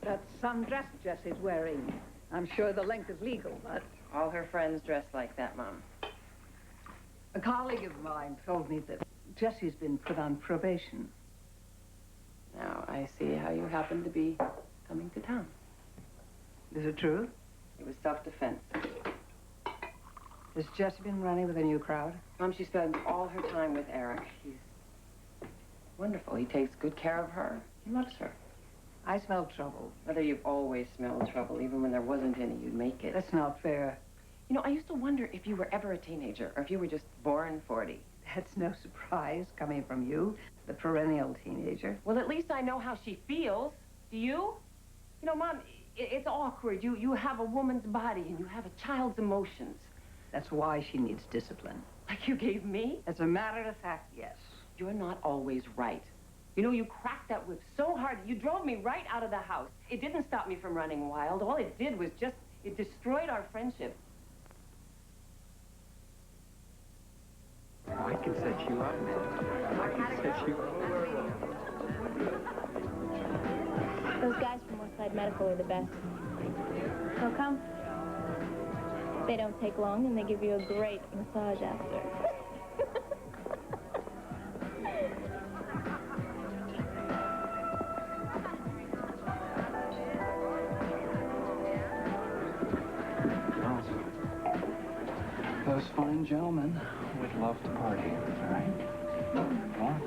That's some dress Jessie's wearing. I'm sure the length is legal, but... All her friends dress like that, Mom. A colleague of mine told me that Jessie's been put on probation. Now, I see how you happen to be coming to town. Is it true? It was self-defense. Has Jessie been running with a new crowd? Mom, she spends all her time with Eric. He's wonderful. He takes good care of her. He loves her. I smell trouble. Whether you've always smelled trouble, even when there wasn't any, you'd make it. That's not fair. You know, I used to wonder if you were ever a teenager, or if you were just born 40. That's no surprise coming from you, the perennial teenager. Well, at least I know how she feels. Do you? You know, Mom, it's awkward. You have a woman's body, and you have a child's emotions. That's why she needs discipline. Like you gave me? As a matter of fact, yes. You're not always right. You know, you cracked that whip so hard that you drove me right out of the house. It didn't stop me from running wild. All it did was just, it destroyed our friendship. I can set you up, man. I can set you up. Those guys from Westside Medical are the best. How come? They don't take long, and they give you a great massage after. Those fine gentlemen would love to party, all right? Come on.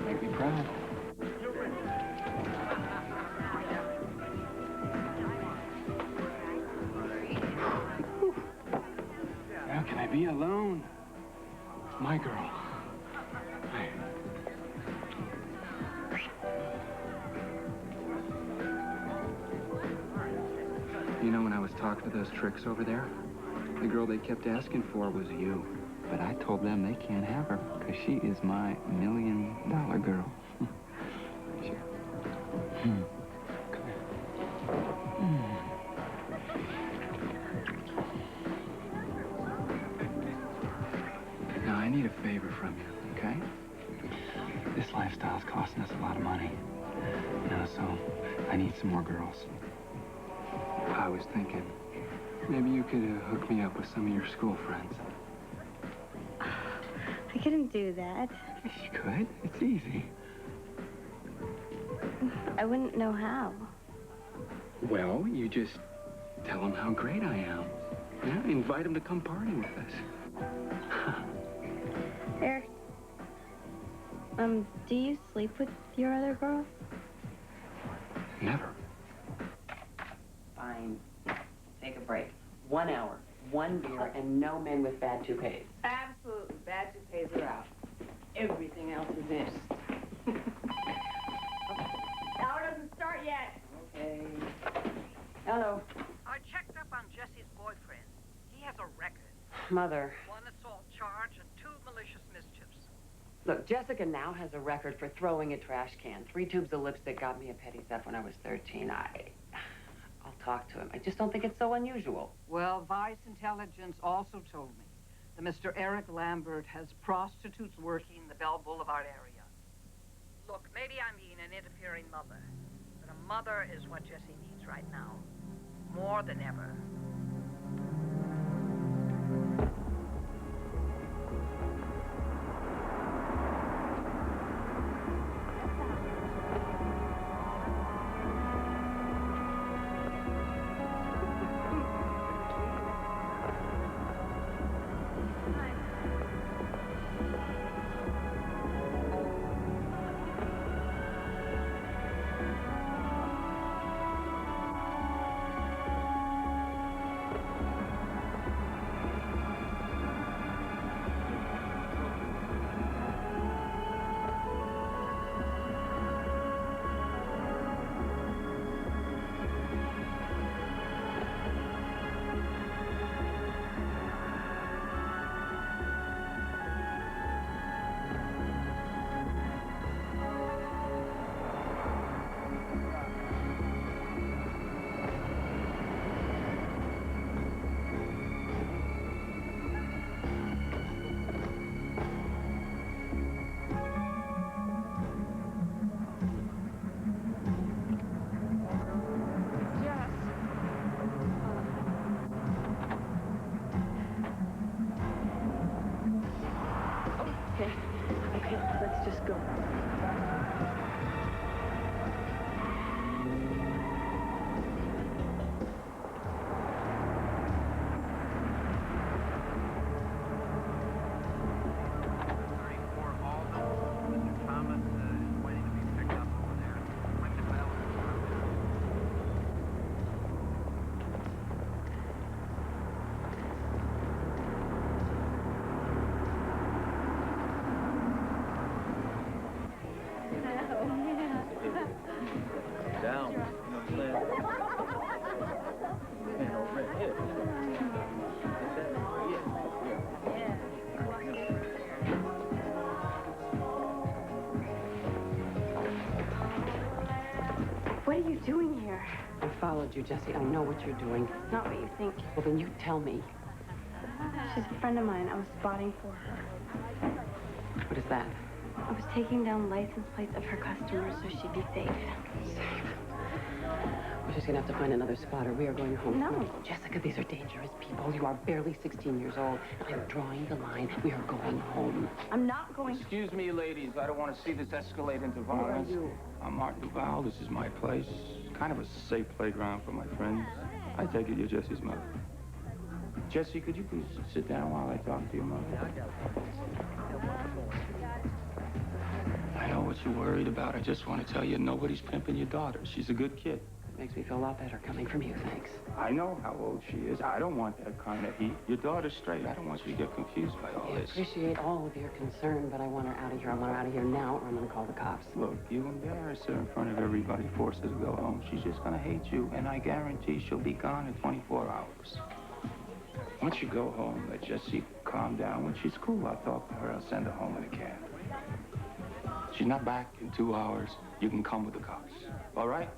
Make me proud. How can I be alone? My girl. You know, when I was talking to those tricks over there, the girl they kept asking for was you. But I told them they can't have her, because she is my $1 million girl. Sure. Come here. Now, I need a favor from you, okay? This lifestyle's costing us a lot of money. You know, so I need some more girls. I was thinking, maybe you could hook me up with some of your school friends. I couldn't do that. Yes, you could. It's easy. I wouldn't know how. Well, you just tell them how great I am. Yeah, invite them to come party with us. Eric, do you sleep with your other girls? Never. Fine. Take a break. 1 hour, 1 beer, and no men with bad toupees. Absolutely. Bad toupees are out. Everything else is in. Hour doesn't start yet. Okay. Hello. I checked up on Jesse's boyfriend. He has a record. Mother. 1 assault charge and 2 malicious mischiefs. Look, Jessica now has a record for throwing a trash can. 3 tubes of lipstick got me a petty theft when I was 13. I'll talk to him. I just don't think it's so unusual. Well, Vice Intelligence also told me that Mr. Eric Lambert has prostitutes working the Bell Boulevard area. Look, maybe I'm being an interfering mother, but a mother is what Jesse needs right now, more than ever. What are you doing here? I followed you, Jesse. I know what you're doing. It's not what you think. Well, then you tell me. She's a friend of mine. I was spotting for her. What is that? I was taking down license plates of her customers so she'd be safe. We're just gonna have to find another spotter. We are going home. No. Jessica, these are dangerous people. You are barely 16 years old. I'm drawing the line. We are going home. I'm not going. Excuse me, ladies. I don't want to see this escalate into violence. Who are you? I'm Martin Duvall. This is my place. Kind of a safe playground for my friends. I take it you're Jesse's mother. Jesse, could you please sit down while I talk to your mother? I know what you're worried about. I just want to tell you, nobody's pimping your daughter. She's a good kid. It makes me feel a lot better coming from you, thanks. I know how old she is. I don't want that kind of heat. Your daughter's straight. I don't want you to get confused by all I this. appreciate all of your concern, but I want her out of here. I want her out of here now, or I'm going to call the cops. Look, you embarrass her in front of everybody, force her to go home. She's just going to hate you, and I guarantee she'll be gone in 24 hours. Once you go home, let Jessie calm down. When she's cool, I'll talk to her. I'll send her home in a cab. She's not back in 2 hours. You can come with the cops. All right?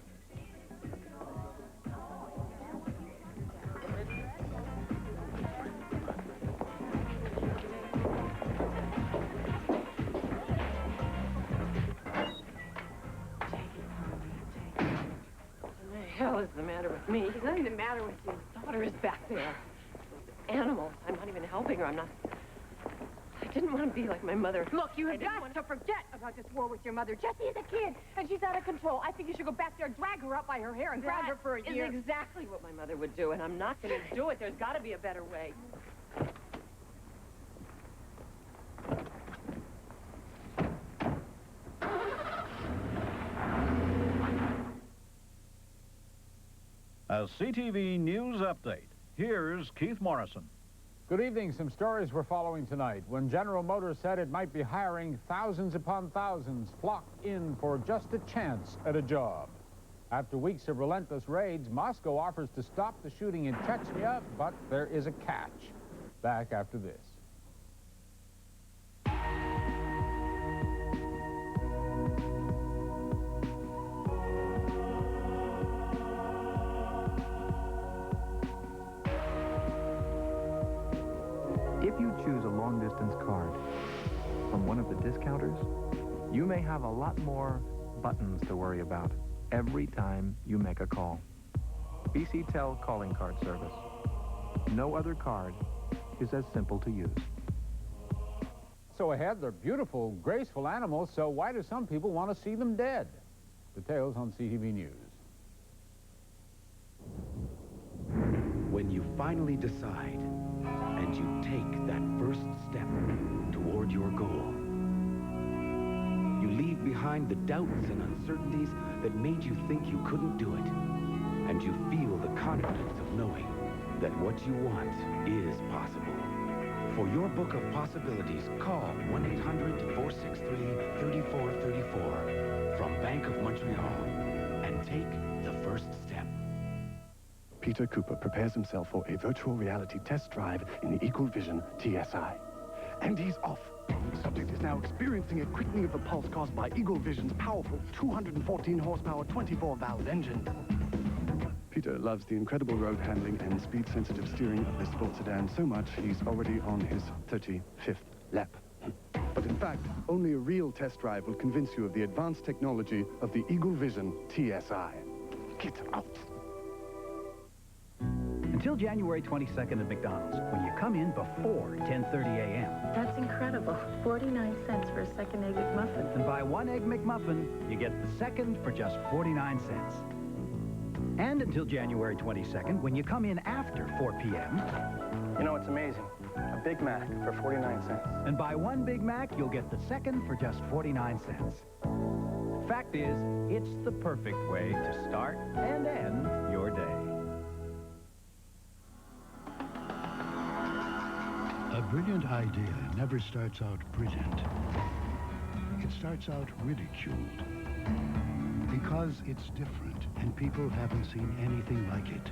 What the hell is the matter with me? There's nothing the matter with you. His daughter is back there. Those animals. I'm not even helping her. I didn't want to be like my mother. Look, you have got to forget about this war with your mother. Jessie is a kid, and she's out of control. I think you should go back there, drag her up by her hair, and ground her for a year. That is exactly what my mother would do, and I'm not going to do it. There's got to be a better way. A CTV News Update. Here's Keith Morrison. Good evening. Some stories we're following tonight. When General Motors said it might be hiring thousands upon thousands flocked in for just a chance at a job. After weeks of relentless raids, Moscow offers to stop the shooting in Chechnya, but there is a catch. Back after this. If you choose a long-distance card from one of the discounters, you may have a lot more buttons to worry about every time you make a call. BC Tel calling card service. No other card is as simple to use. So ahead, they're beautiful, graceful animals, so why do some people want to see them dead? Details on CTV News. When you finally decide and you take that first step toward your goal, you leave behind the doubts and uncertainties that made you think you couldn't do it, and you feel the confidence of knowing that what you want is possible. For your book of possibilities, call 1-800-463-3434 from Bank of Montreal and take the first step. Peter Cooper prepares himself for a virtual reality test drive in the Eagle Vision TSI. And he's off. The subject is now experiencing a quickening of the pulse caused by Eagle Vision's powerful 214 horsepower 24-valve engine. Peter loves the incredible road handling and speed-sensitive steering of this sports sedan so much he's already on his 35th lap. But in fact, only a real test drive will convince you of the advanced technology of the Eagle Vision TSI. Get out. Until January 22nd at McDonald's, when you come in before 10:30 a.m. That's incredible. 49 cents for a second egg McMuffin. And buy one Egg McMuffin, you get the second for just 49 cents. And until January 22nd, when you come in after 4 p.m. You know, it's amazing. A Big Mac for 49 cents. And buy one Big Mac, you'll get the second for just 49 cents. Fact is, it's the perfect way to start and end your day. A brilliant idea never starts out brilliant. It starts out ridiculed. Because it's different. and people haven't seen anything like it.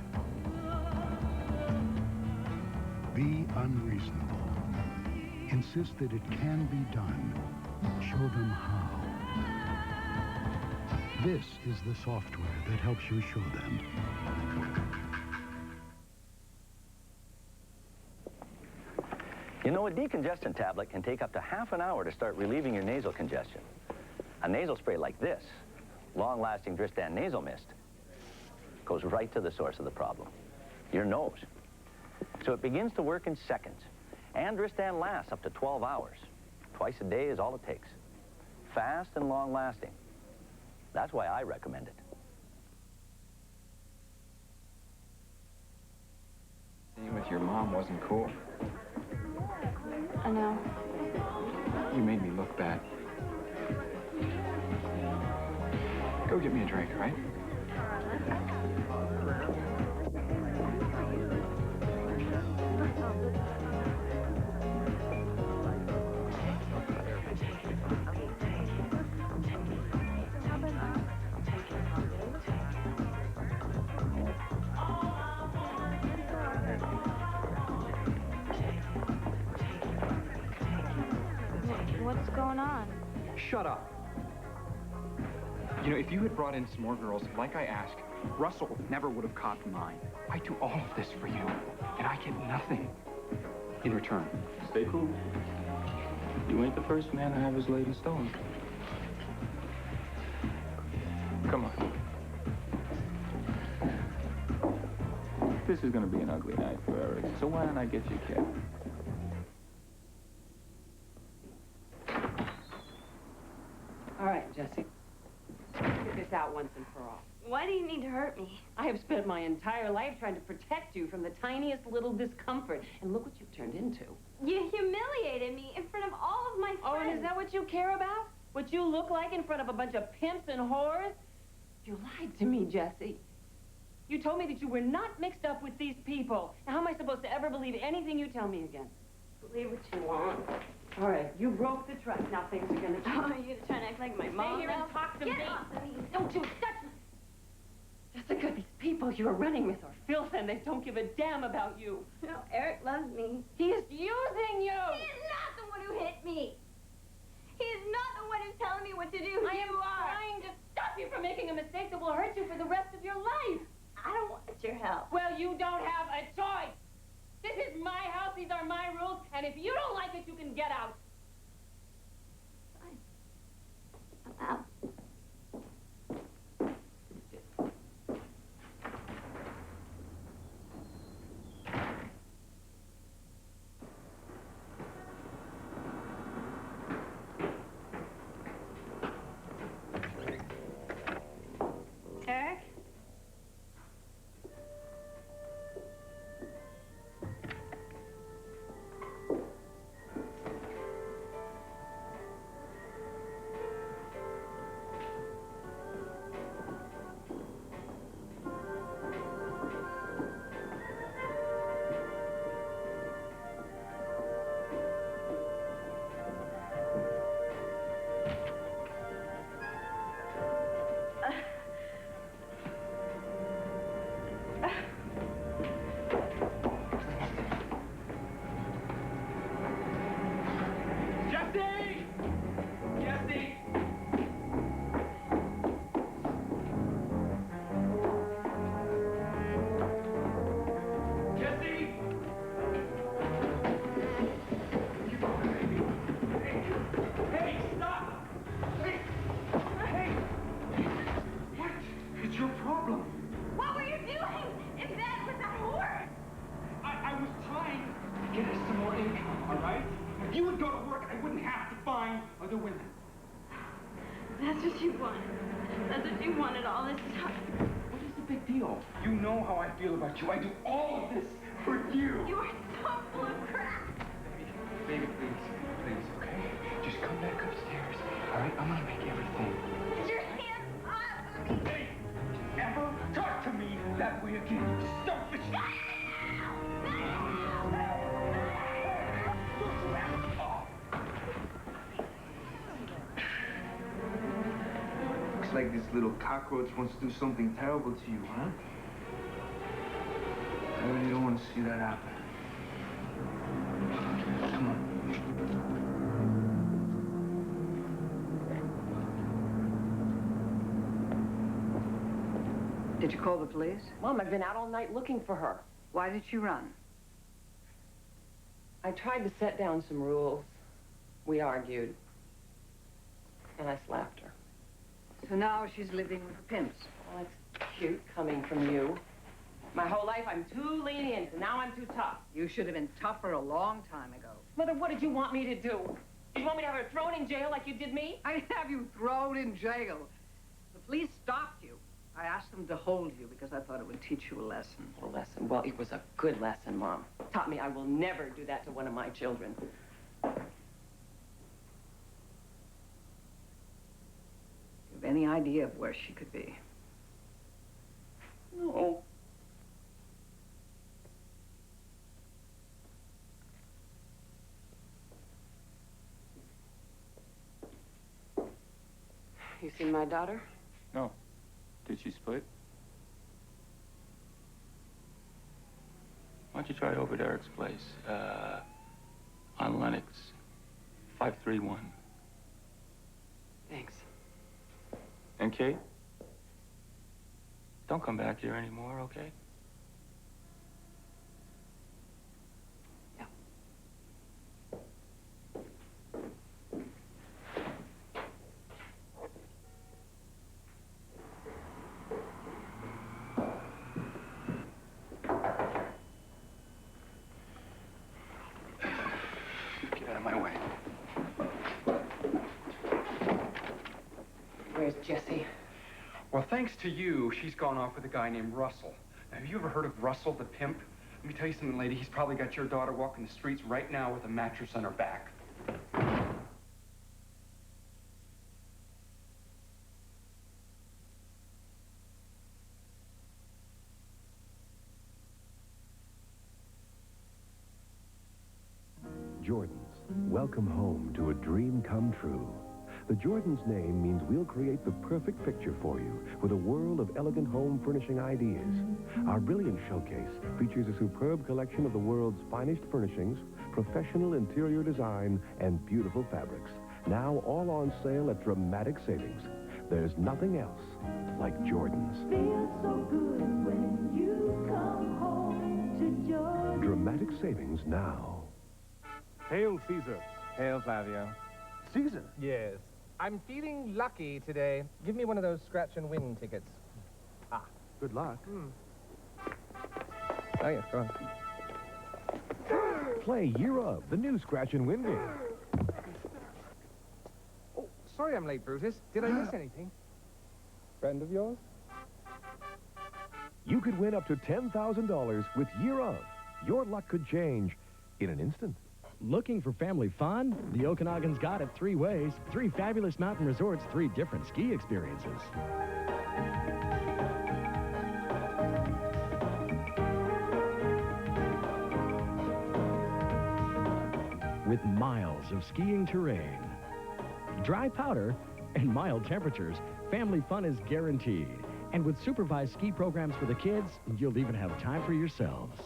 Be unreasonable. Insist that it can be done. Show them how. This is the software that helps you show them. You know, a decongestant tablet can take up to half an hour to start relieving your nasal congestion. A nasal spray like this, long-lasting Dristan nasal mist, goes right to the source of the problem, your nose. So it begins to work in seconds. And Dristan lasts up to 12 hours. Twice a day is all it takes. Fast and long-lasting. That's why I recommend it. Being with your mom wasn't cool. I know. You made me look bad. Go get me a drink, all right? What's going on? Shut up. You know, if you had brought in some more girls, like I asked, Russell never would have caught mine. I do all of this for you, and I get nothing in return. Stay cool. You ain't the first man to have his lady stolen. Come on. This is gonna be an ugly night for Eric, so why don't I get you a cab? All right, Jesse. Get this out once and for all. Why do you need to hurt me? I have spent my entire life trying to protect you from the tiniest little discomfort. And look what you've turned into. You humiliated me in front of all of my friends. Oh, and is that what you care about? What you look like in front of a bunch of pimps and whores? You lied to me, Jesse. You told me that you were not mixed up with these people. Now, how am I supposed to ever believe anything you tell me again? Believe what you want. All right, you broke the trust. Now things are gonna change. Oh, you're trying to act like my mom. Stay here and talk to me. Get off of me. Don't you touch me. Jessica, these people you're running with are filth, and they don't give a damn about you. No, Eric loves me. He is using you. He is not the one who hit me. He is not the one who's telling me what to do. I am trying to stop you from making a mistake that will hurt you for the rest of your life. I don't want your help. Well, you don't have a choice. This is my house. These are my rules. And if you don't like it, you can get out. Fine. I'm out. Eric? That's what you wanted. That's what you wanted all this time. What is the big deal? You know how I feel about you. I do all of this for you. You are so full of crap. Baby, please, okay? Just come back upstairs, all right? I'm gonna make everything. Get your hands off of me. Hey, ever talk to me that way again, you selfish... like this little cockroach wants to do something terrible to you, huh? I really don't want to see that happen. Come on. Did you call the police? Mom, I've been out all night looking for her. Why did she run? I tried to set down some rules. We argued. And I slapped her. So now she's living with the pimps. Well, that's cute coming from you. My whole life I'm too lenient, and now I'm too tough. You should have been tougher a long time ago. Mother, what did you want me to do? Did you want me to have her thrown in jail like you did me? I didn't have you thrown in jail. The police stopped you. I asked them to hold you because I thought it would teach you a lesson. A lesson? Well, it was a good lesson, Mom. Taught me I will never do that to one of my children. You have any idea of where she could be? No. You seen my daughter? No. Did she split? Why don't you try over at Eric's place, on Lenox, 531. Thanks. And Kate? Don't come back here anymore, okay? Get out of my way. Where's Jessie? Well, thanks to you, she's gone off with a guy named Russell. Now, have you ever heard of Russell the pimp? Let me tell you something, lady. He's probably got your daughter walking the streets right now with a mattress on her back. Jordans, welcome home to a dream come true. The Jordans name means we'll create the perfect picture for you with a world of elegant home furnishing ideas. Our brilliant showcase features a superb collection of the world's finest furnishings, professional interior design, and beautiful fabrics. Now all on sale at dramatic savings. There's nothing else like Jordans. Feels so good when you come home to Jordans. Dramatic savings now. Hail, Caesar. Hail, Flavio. Caesar? Yes. I'm feeling lucky today. Give me one of those scratch and win tickets. Ah, good luck. Oh, yes, go on. Play Year Of, the new scratch and win game. Oh, sorry I'm late, Brutus. Did I miss anything? Friend of yours? You could win up to $10,000 with Year Of. Your luck could change in an instant. Looking for family fun? The Okanagan's got it 3 ways. 3 fabulous mountain resorts, 3 different ski experiences. With miles of skiing terrain, dry powder, and mild temperatures, family fun is guaranteed. And with supervised ski programs for the kids, you'll even have time for yourselves.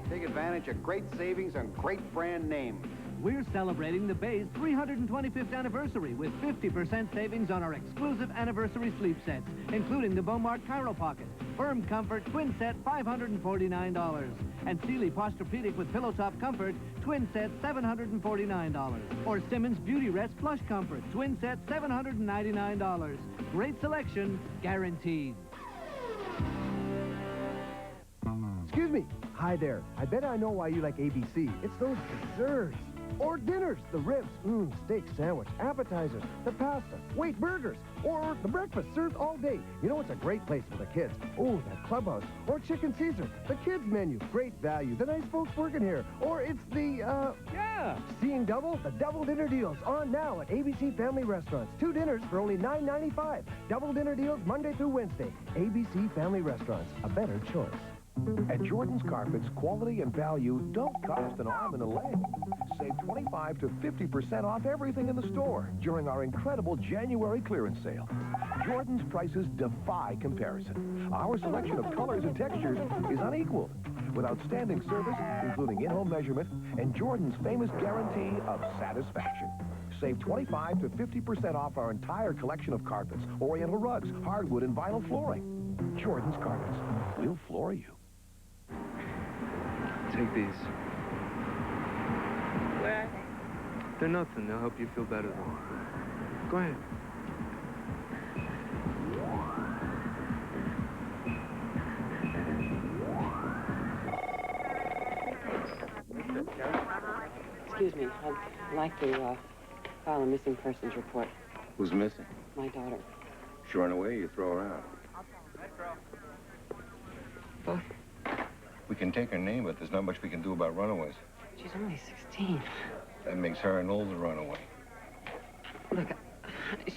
Take advantage of great savings and great brand names. We're celebrating the Bay's 325th anniversary with 50% savings on our exclusive anniversary sleep sets, including the Beaumont Cairo Pocket, Firm Comfort Twin Set, $549, and Sealy Posturepedic with Pillow Top Comfort, Twin Set, $749, or Simmons Beauty Rest Plush Comfort, Twin Set, $799. Great selection, guaranteed. Excuse me. Hi there. I bet I know why you like ABC. It's those desserts. Or dinners. The ribs. Steak sandwich. Appetizers. The pasta. Wait, burgers. Or the breakfast served all day. You know, it's a great place for the kids. Oh, that clubhouse. Or Chicken Caesar. The kids menu. Great value. The nice folks working here. Or it's the, Yeah. Seeing double? The double dinner deals on now at ABC Family Restaurants. 2 dinners for only $9.95. Double dinner deals Monday through Wednesday. ABC Family Restaurants. A better choice. At Jordan's Carpets, quality and value don't cost an arm and a leg. save 25 to 50% off everything in the store during our incredible January clearance sale. Jordan's prices defy comparison. Our selection of colors and textures is unequaled, with outstanding service, including in-home measurement, and Jordan's famous guarantee of satisfaction. Save 25 to 50% off our entire collection of carpets, oriental rugs, hardwood, and vinyl flooring. Jordan's Carpets. We'll floor you. Take these. Where are they? They're nothing. They'll help you feel better, though. Go ahead. Excuse me, I'd like to file a missing persons report. Who's missing? My daughter. She ran away, you throw her out. What? We can take her name, but there's not much we can do about runaways. She's only 16. That makes her an older runaway. Look,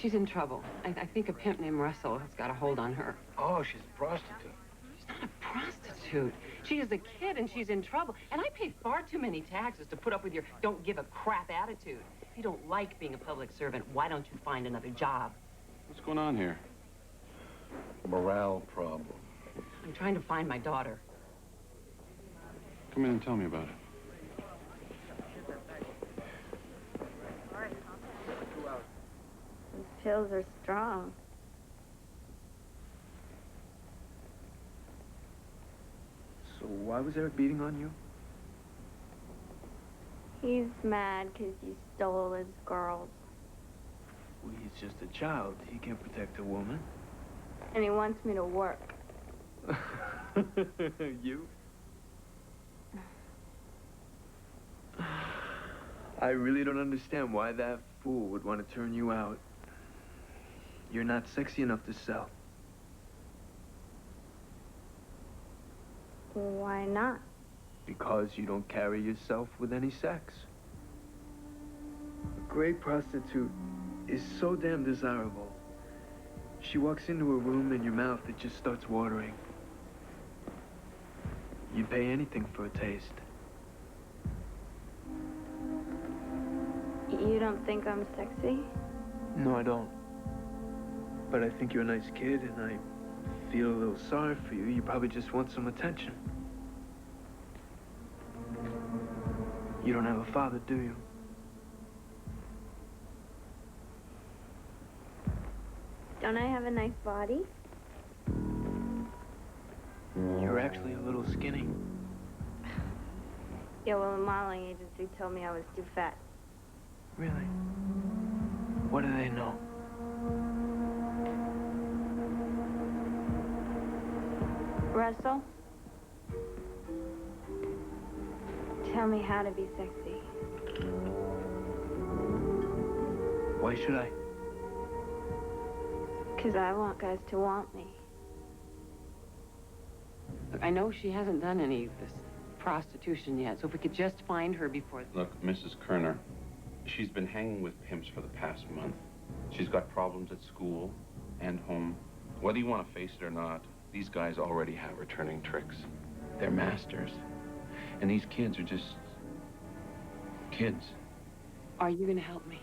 she's in trouble. I think a pimp named Russell has got a hold on her. Oh, she's a prostitute. She's not a prostitute. She is a kid and she's in trouble. And I pay far too many taxes to put up with your don't give a crap attitude. If you don't like being a public servant, why don't you find another job? What's going on here? Morale problem. I'm trying to find my daughter. Come in and tell me about it. These pills are strong. So why was Eric beating on you? He's mad because you stole his girls. Well, he's just a child. He can't protect a woman. And he wants me to work. You? I really don't understand why that fool would want to turn you out. You're not sexy enough to sell. Why not? Because you don't carry yourself with any sex. A great prostitute is so damn desirable. She walks into a room and your mouth, it just starts watering. You'd pay anything for a taste. You don't think I'm sexy? No, I don't. But I think you're a nice kid, and I feel a little sorry for you. You probably just want some attention. You don't have a father, do you? Don't I have a nice body? You're actually a little skinny. Yeah, well, the modeling agency told me I was too fat. Really? What do they know? Russell? Tell me how to be sexy. Why should I? Because I want guys to want me. Look, I know she hasn't done any of this prostitution yet, so if we could just find her before... Look, Mrs. Kerner, she's been hanging with pimps for the past month. She's got problems at school and home. Whether you want to face it or not, these guys already have her turning tricks. They're masters. And these kids are just kids. Are you going to help me?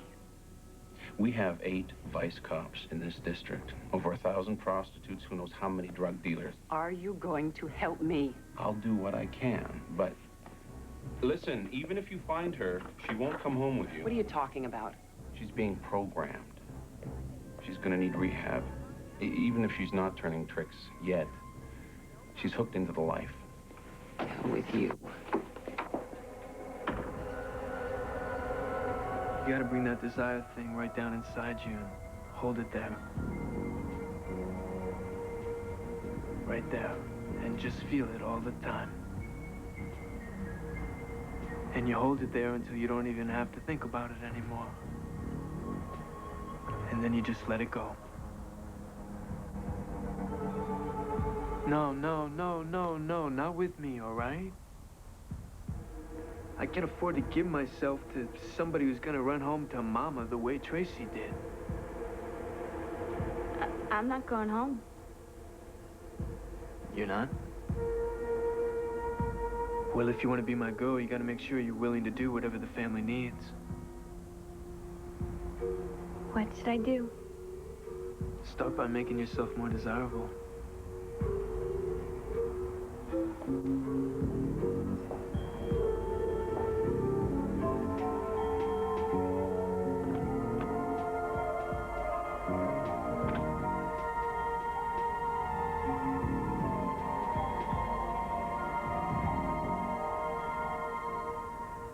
We have 8 vice cops in this district. Over 1,000 prostitutes, who knows how many drug dealers. Are you going to help me? I'll do what I can, but... Listen, even if you find her, she won't come home with you. What are you talking about? She's being programmed. She's gonna need rehab. Even if she's not turning tricks yet, she's hooked into the life. Hell with you. You gotta bring that desire thing right down inside you and hold it there. Right there. And just feel it all the time. And you hold it there until you don't even have to think about it anymore. And then you just let it go. No, not with me, all right? I can't afford to give myself to somebody who's gonna run home to Mama the way Tracy did. I'm not going home. You're not? Well, if you want to be my girl, you gotta make sure you're willing to do whatever the family needs. What should I do? Start by making yourself more desirable.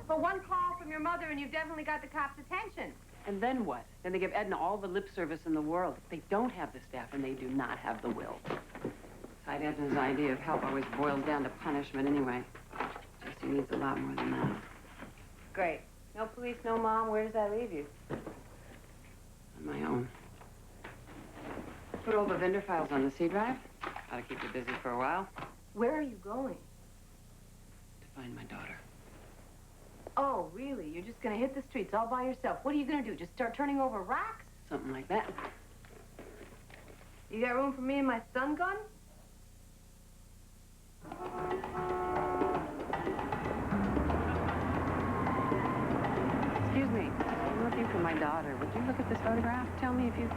For one call from your mother and you've definitely got the cops' attention. And then what? Then they give Edna all the lip service in the world. They don't have the staff and they do not have the will. Besides, Edna's idea of help always boils down to punishment anyway. Jesse needs a lot more than that. Great. No police, no mom. Where does that leave you? On my own. Put all the vendor files on the C drive. Ought to keep you busy for a while. Where are you going? To find my daughter. Oh, really? You're just gonna hit the streets all by yourself. What are you gonna do? Just start turning over rocks? Something like that. You got room for me and my stun gun? Excuse me. I'm looking for my daughter. Would you look at this photograph? Tell me if you...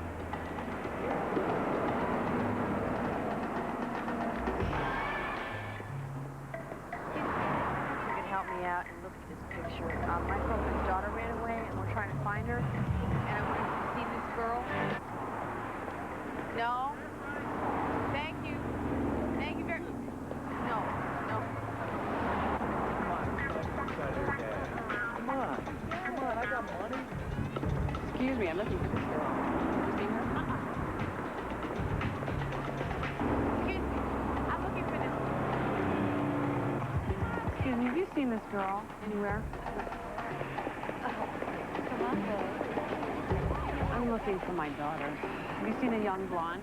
Help me out and look at this picture. My husband's daughter ran away, and we're trying to find her. And I wanted to see this girl. No. Thank you. Thank you very much. No. No. Come on, I got money. Excuse me, I'm looking for this girl. Have you seen her? Excuse me. I'm looking for this. Excuse me, have you seen this girl anywhere? I'm looking for my daughter. Have you seen a young blonde?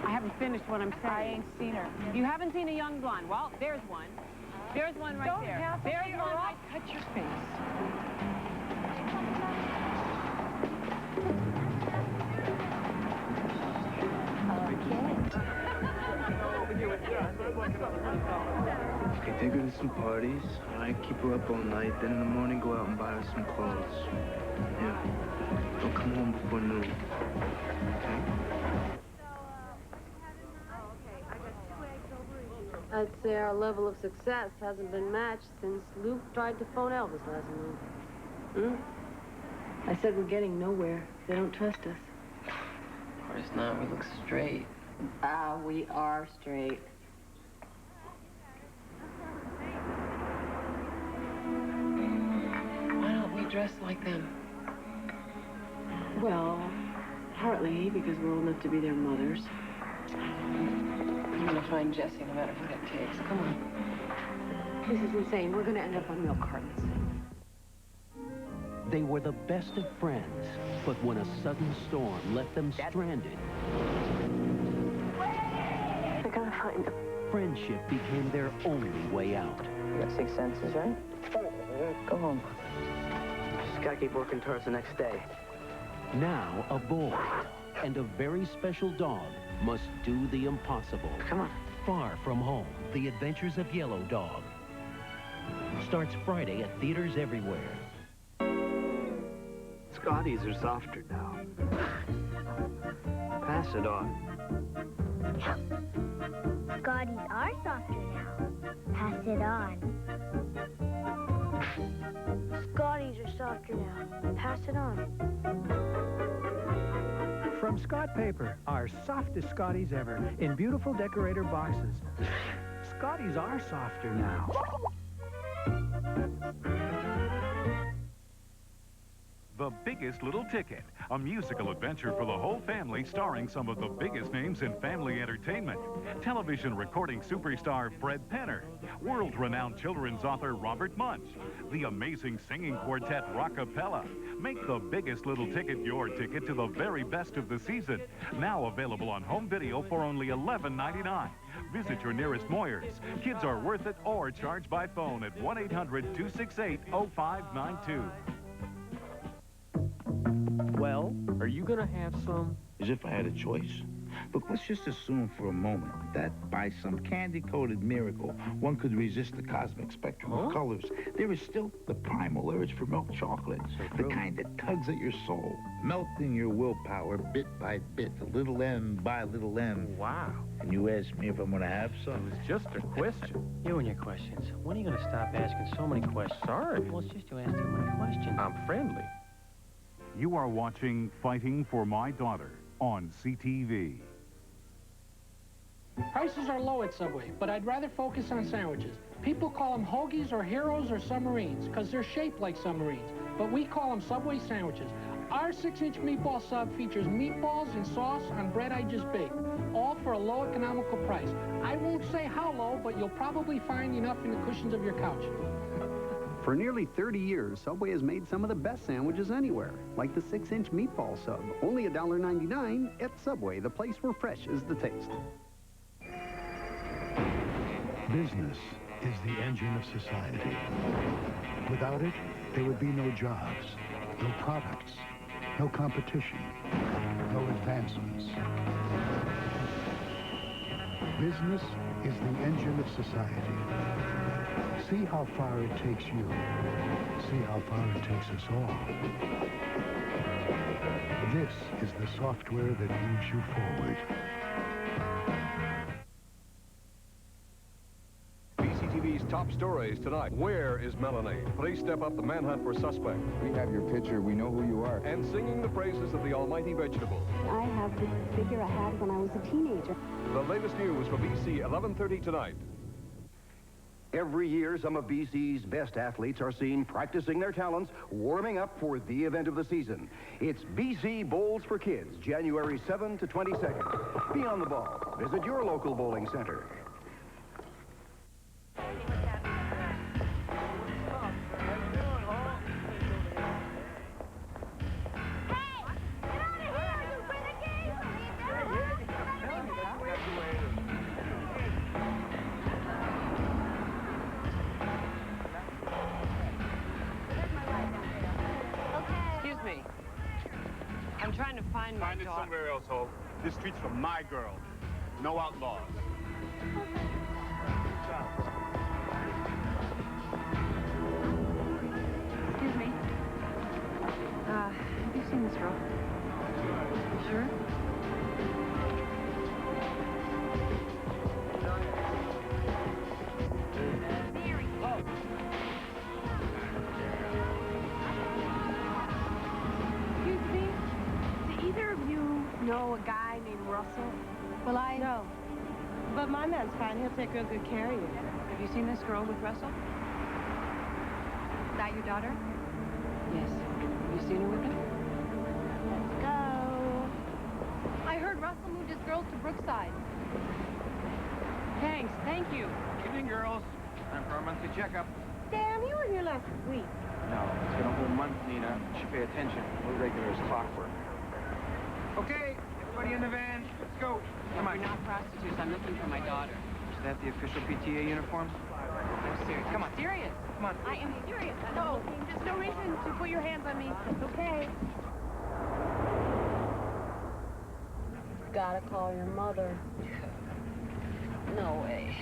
I haven't finished what I'm saying. I ain't seen her. You haven't seen a young blonde? Well, there's one. There's one right there. There's one right... Cut your face. Okay, take her to some parties. All right, keep her up all night. Then in the morning, go out and buy her some clothes. Yeah. Don't come home before noon. Okay? I'd say our level of success hasn't been matched since Luke tried to phone Elvis last month. I said we're getting nowhere. They don't trust us. Of course not. We look straight. Ah, we are straight. Why don't we dress like them? Well, partly because we're old enough to be their mothers. I'm gonna find Jesse no matter what it takes. Come on. This is insane. We're gonna end up on milk cartons. They were the best of friends, but when a sudden storm left them stranded, They're gonna find him. friendship became their only way out. You got 6 senses, right? Go home. Just gotta keep working towards the next day. Now a boy and a very special dog must do the impossible. Come on. Far from Home, The Adventures of Yellow Dog. Starts Friday at theaters everywhere. Scotties are softer now. Pass it on. Scotties are softer now. Pass it on. Scotties are softer now. Pass it on. From Scott Paper, our softest Scotties ever, in beautiful decorator boxes. Scotties are softer now. The Biggest Little Ticket, a musical adventure for the whole family starring some of the biggest names in family entertainment. Television recording superstar Fred Penner, world-renowned children's author Robert Munch, the amazing singing quartet Rockapella. Make The Biggest Little Ticket your ticket to the very best of the season. Now available on home video for only $11.99. Visit your nearest Moyers. Kids are worth it or charge by phone at 1-800-268-0592. Well, are you gonna have some? As if I had a choice. Look, let's just assume for a moment that by some candy-coated miracle, one could resist the cosmic spectrum of colors. There is still the primal urge for milk chocolate, the kind that tugs at your soul, melting your willpower bit by bit, little m by little m. Wow. And you ask me if I'm going to have some? It was just a question. You and your questions. When are you going to stop asking so many questions? Sorry. Well, it's just you ask too many questions. I'm friendly. You are watching Fighting for My Daughter on CTV. Prices are low at Subway, but I'd rather focus on sandwiches. People call them hoagies or heroes or submarines because they're shaped like submarines, but we call them Subway sandwiches. Our 6-inch meatball sub features meatballs and sauce on bread I just baked, all for a low economical price. I won't say how low, but you'll probably find enough in the cushions of your couch. For nearly 30 years, Subway has made some of the best sandwiches anywhere, like the 6-inch meatball sub, only $1.99 at Subway, the place where fresh is the taste. Business is the engine of society. Without it, there would be no jobs, no products, no competition, no advancements. Business is the engine of society. See how far it takes you. See how far it takes us all. This is the software that moves you forward. BCTV's top stories tonight. Where is Melanie? Police step up the manhunt for suspect. We have your picture. We know who you are. And singing the praises of the almighty vegetable. I have the figure I had when I was a teenager. The latest news for BC 11:30 tonight. Every year, some of BC's best athletes are seen practicing their talents, warming up for the event of the season. It's BC Bowls for Kids, January 7 to 22nd. Be on the ball. Visit your local bowling center. I'm trying to find my daughter. Find it somewhere else, Ho. This street's for my girl. No outlaws. Excuse me. Have you seen this girl? You sure? Know a guy named Russell? Well, No. But my man's fine. He'll take real good care of you. Have you seen this girl with Russell? Is that your daughter? Yes. Have you seen her with him? Let's go. I heard Russell moved his girls to Brookside. Thanks. Thank you. Evening, girls. Time for our monthly checkup. Damn, you were here last week. No, it's been a whole month, Nina. You should pay attention. We're regular as clockwork. Okay, everybody in the van. Let's go. Come on. We're not prostitutes. I'm looking for my daughter. Is that the official PTA uniform? I'm serious. Come on. Serious. Come on. I am serious. No, there's no reason to put your hands on me. It's okay. Gotta call your mother. No way.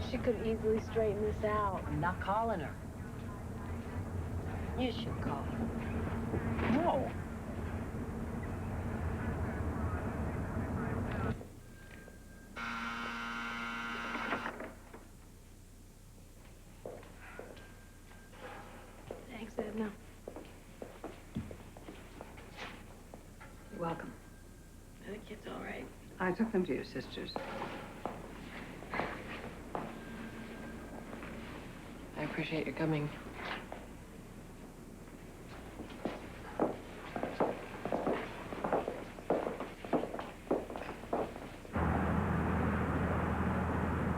She could easily straighten this out. I'm not calling her. You should call her. No. Thanks, Edna. You're welcome. Are the kids all right? I took them to your sister's. I appreciate your coming.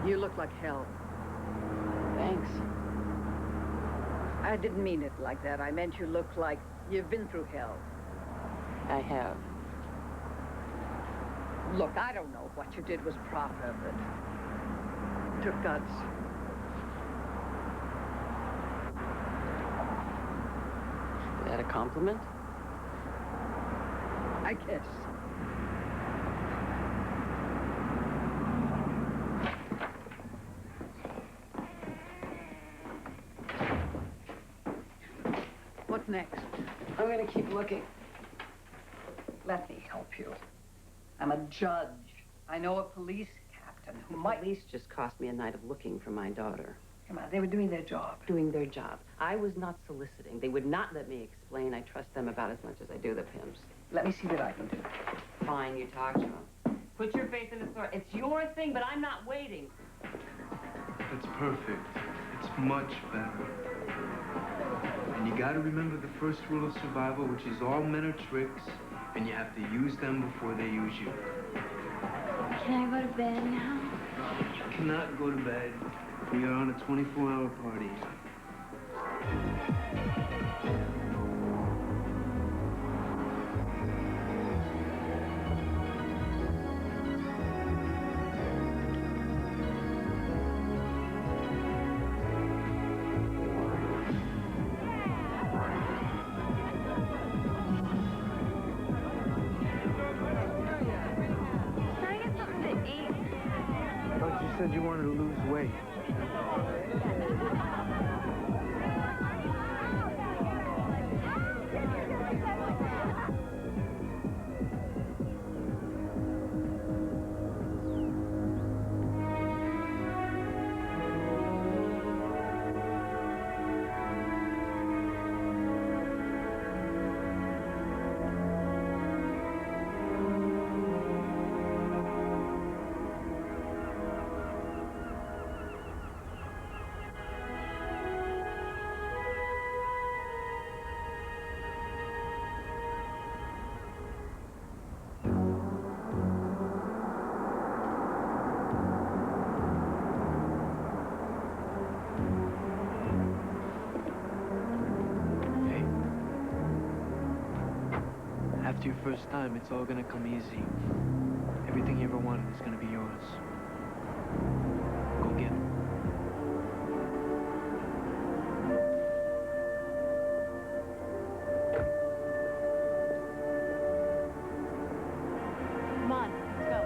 You look like hell. Thanks. I didn't mean it like that. I meant you look like you've been through hell. I have. Look, I don't know what you did was proper, but it took guts. Is that a compliment? I guess. What's next? I'm gonna keep looking. Let me help you. I'm a judge. I know a police captain who might... Police just cost me a night of looking for my daughter. Come on, they were doing their job. Doing their job. I was not soliciting. They would not let me explain. I trust them about as much as I do the pimps. Let me see what I can do. Fine, you talk to them. Put your faith in the sword. It's your thing, but I'm not waiting. It's perfect. It's much better. And you gotta remember the first rule of survival, which is all men are tricks, and you have to use them before they use you. Can I go to bed now? You cannot go to bed. We are on a 24-hour party. Can I get something to eat? I thought you said you wanted to lose weight. After your first time, it's all gonna come easy. Everything you ever wanted is gonna be yours. Go get it. Come on, let's go.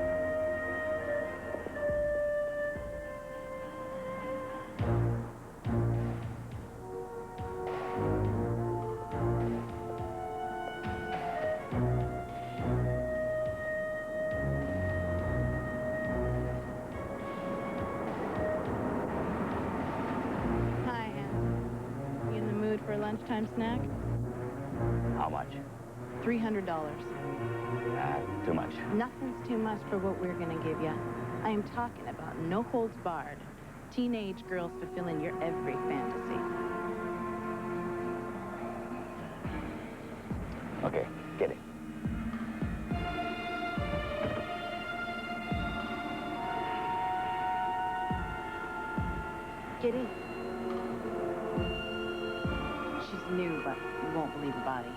Hi, Anne. You in the mood for a lunchtime snack? How much? $300. Too much. Nothing's too much for what we're gonna give you. I am talking about no holds barred. Teenage girls fulfilling your every fantasy. Okay, get it. Get in. She's new, but you won't believe the body.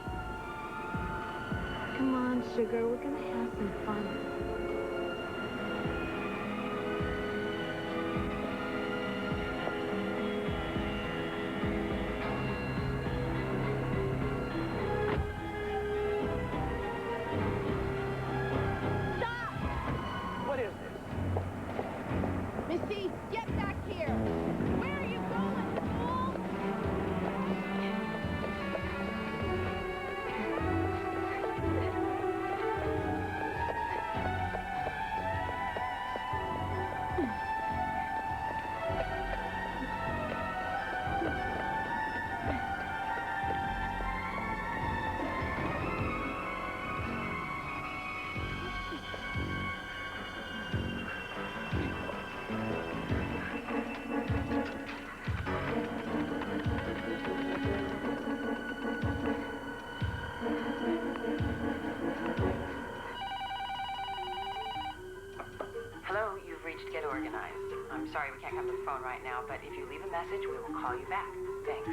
Come on, sugar, we're gonna have some fun. What is this? Missy, get back here! Where are you going, fool? Hello, you've reached Get Organized. I'm sorry we can't come to the phone right now, but if you leave a message, we will call you back. Thanks.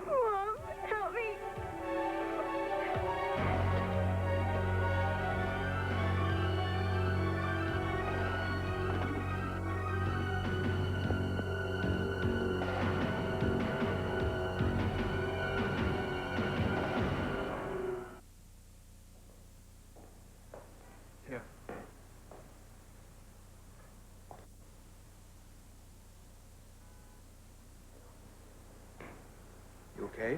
Mom, help me. Here. okay?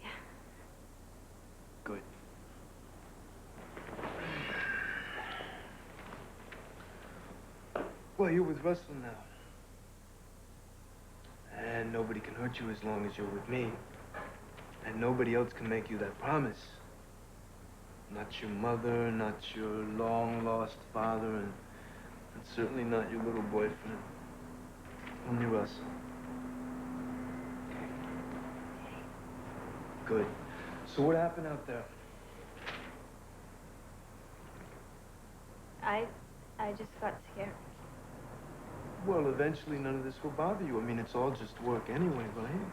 Yeah. Good. Well, you're with Russell now. And nobody can hurt you as long as you're with me. And nobody else can make you that promise. Not your mother, not your long-lost father, and certainly not your little boyfriend. Only Russell. Good. So what happened out there? I just got scared. Well, eventually none of this will bother you. I mean, it's all just work anyway, right?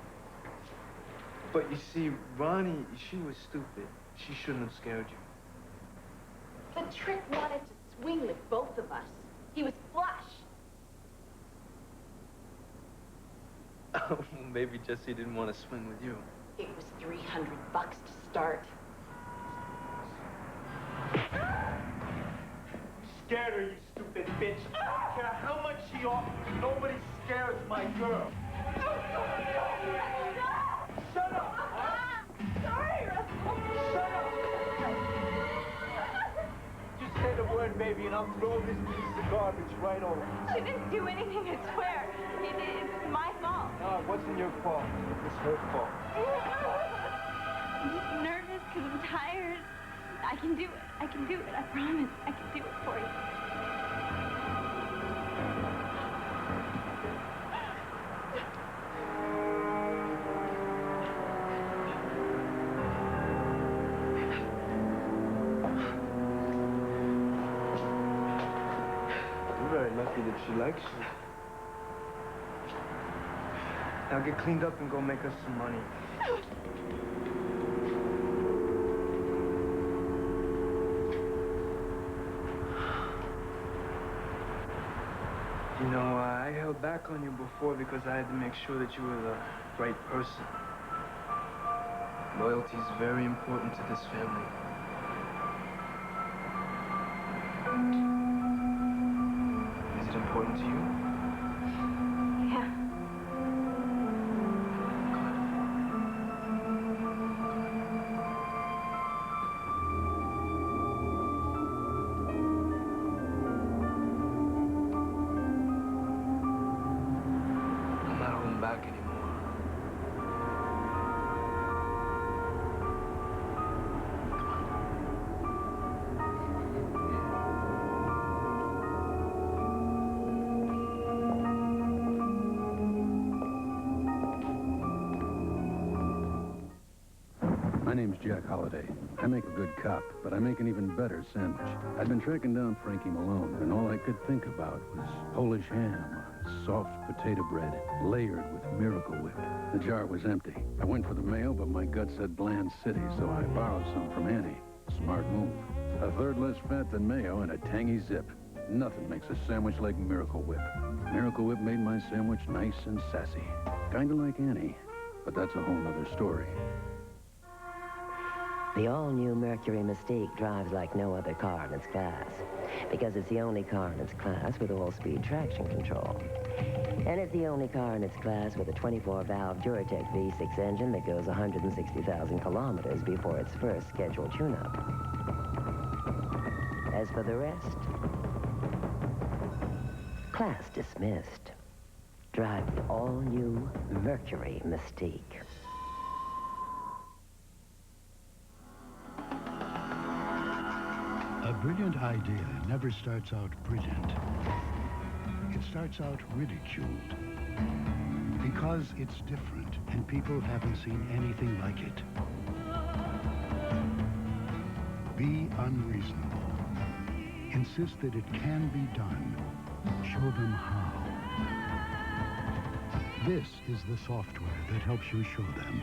But you see, Ronnie, she was stupid. She shouldn't have scared you. The trick wanted to swing with both of us. He was flush. Oh, maybe Jesse didn't want to swing with you. It was $300 to start. Scared her, you stupid bitch. I don't care how much she offers. Nobody scares my girl. Shut up! Sorry, Russell. Shut up! Just say the word, baby, and I'll throw this piece of garbage right over. She didn't do anything, I swear. It's my fault. No, it wasn't your fault. It was her fault. I'm just nervous because I'm tired. I can do it. I can do it. I promise. I can do it for you. You're very lucky that she likes you. Now get cleaned up and go make us some money. You know, I held back on you before because I had to make sure that you were the right person. Loyalty is very important to this family. Is it important to you? Yeah. I'm not holding back anymore. My name's Jack Holliday. I make a good cop, but I make an even better sandwich. I'd been tracking down Frankie Malone, and all I could think about was Polish ham, soft potato bread, layered with Miracle Whip. The jar was empty. I went for the mayo, but my gut said Bland City, so I borrowed some from Annie. Smart move. A third less fat than mayo and a tangy zip. Nothing makes a sandwich like Miracle Whip. Miracle Whip made my sandwich nice and sassy. Kinda like Annie, but that's a whole nother story. The all-new Mercury Mystique drives like no other car in its class, because it's the only car in its class with all-speed traction control. And it's the only car in its class with a 24-valve Duratec V6 engine that goes 160,000 kilometers before its first scheduled tune-up. As for the rest, class dismissed. Drive the all-new Mercury Mystique. A brilliant idea never starts out brilliant. It starts out ridiculed. Because it's different and people haven't seen anything like it. Be unreasonable. Insist that it can be done. Show them how. This is the software that helps you show them.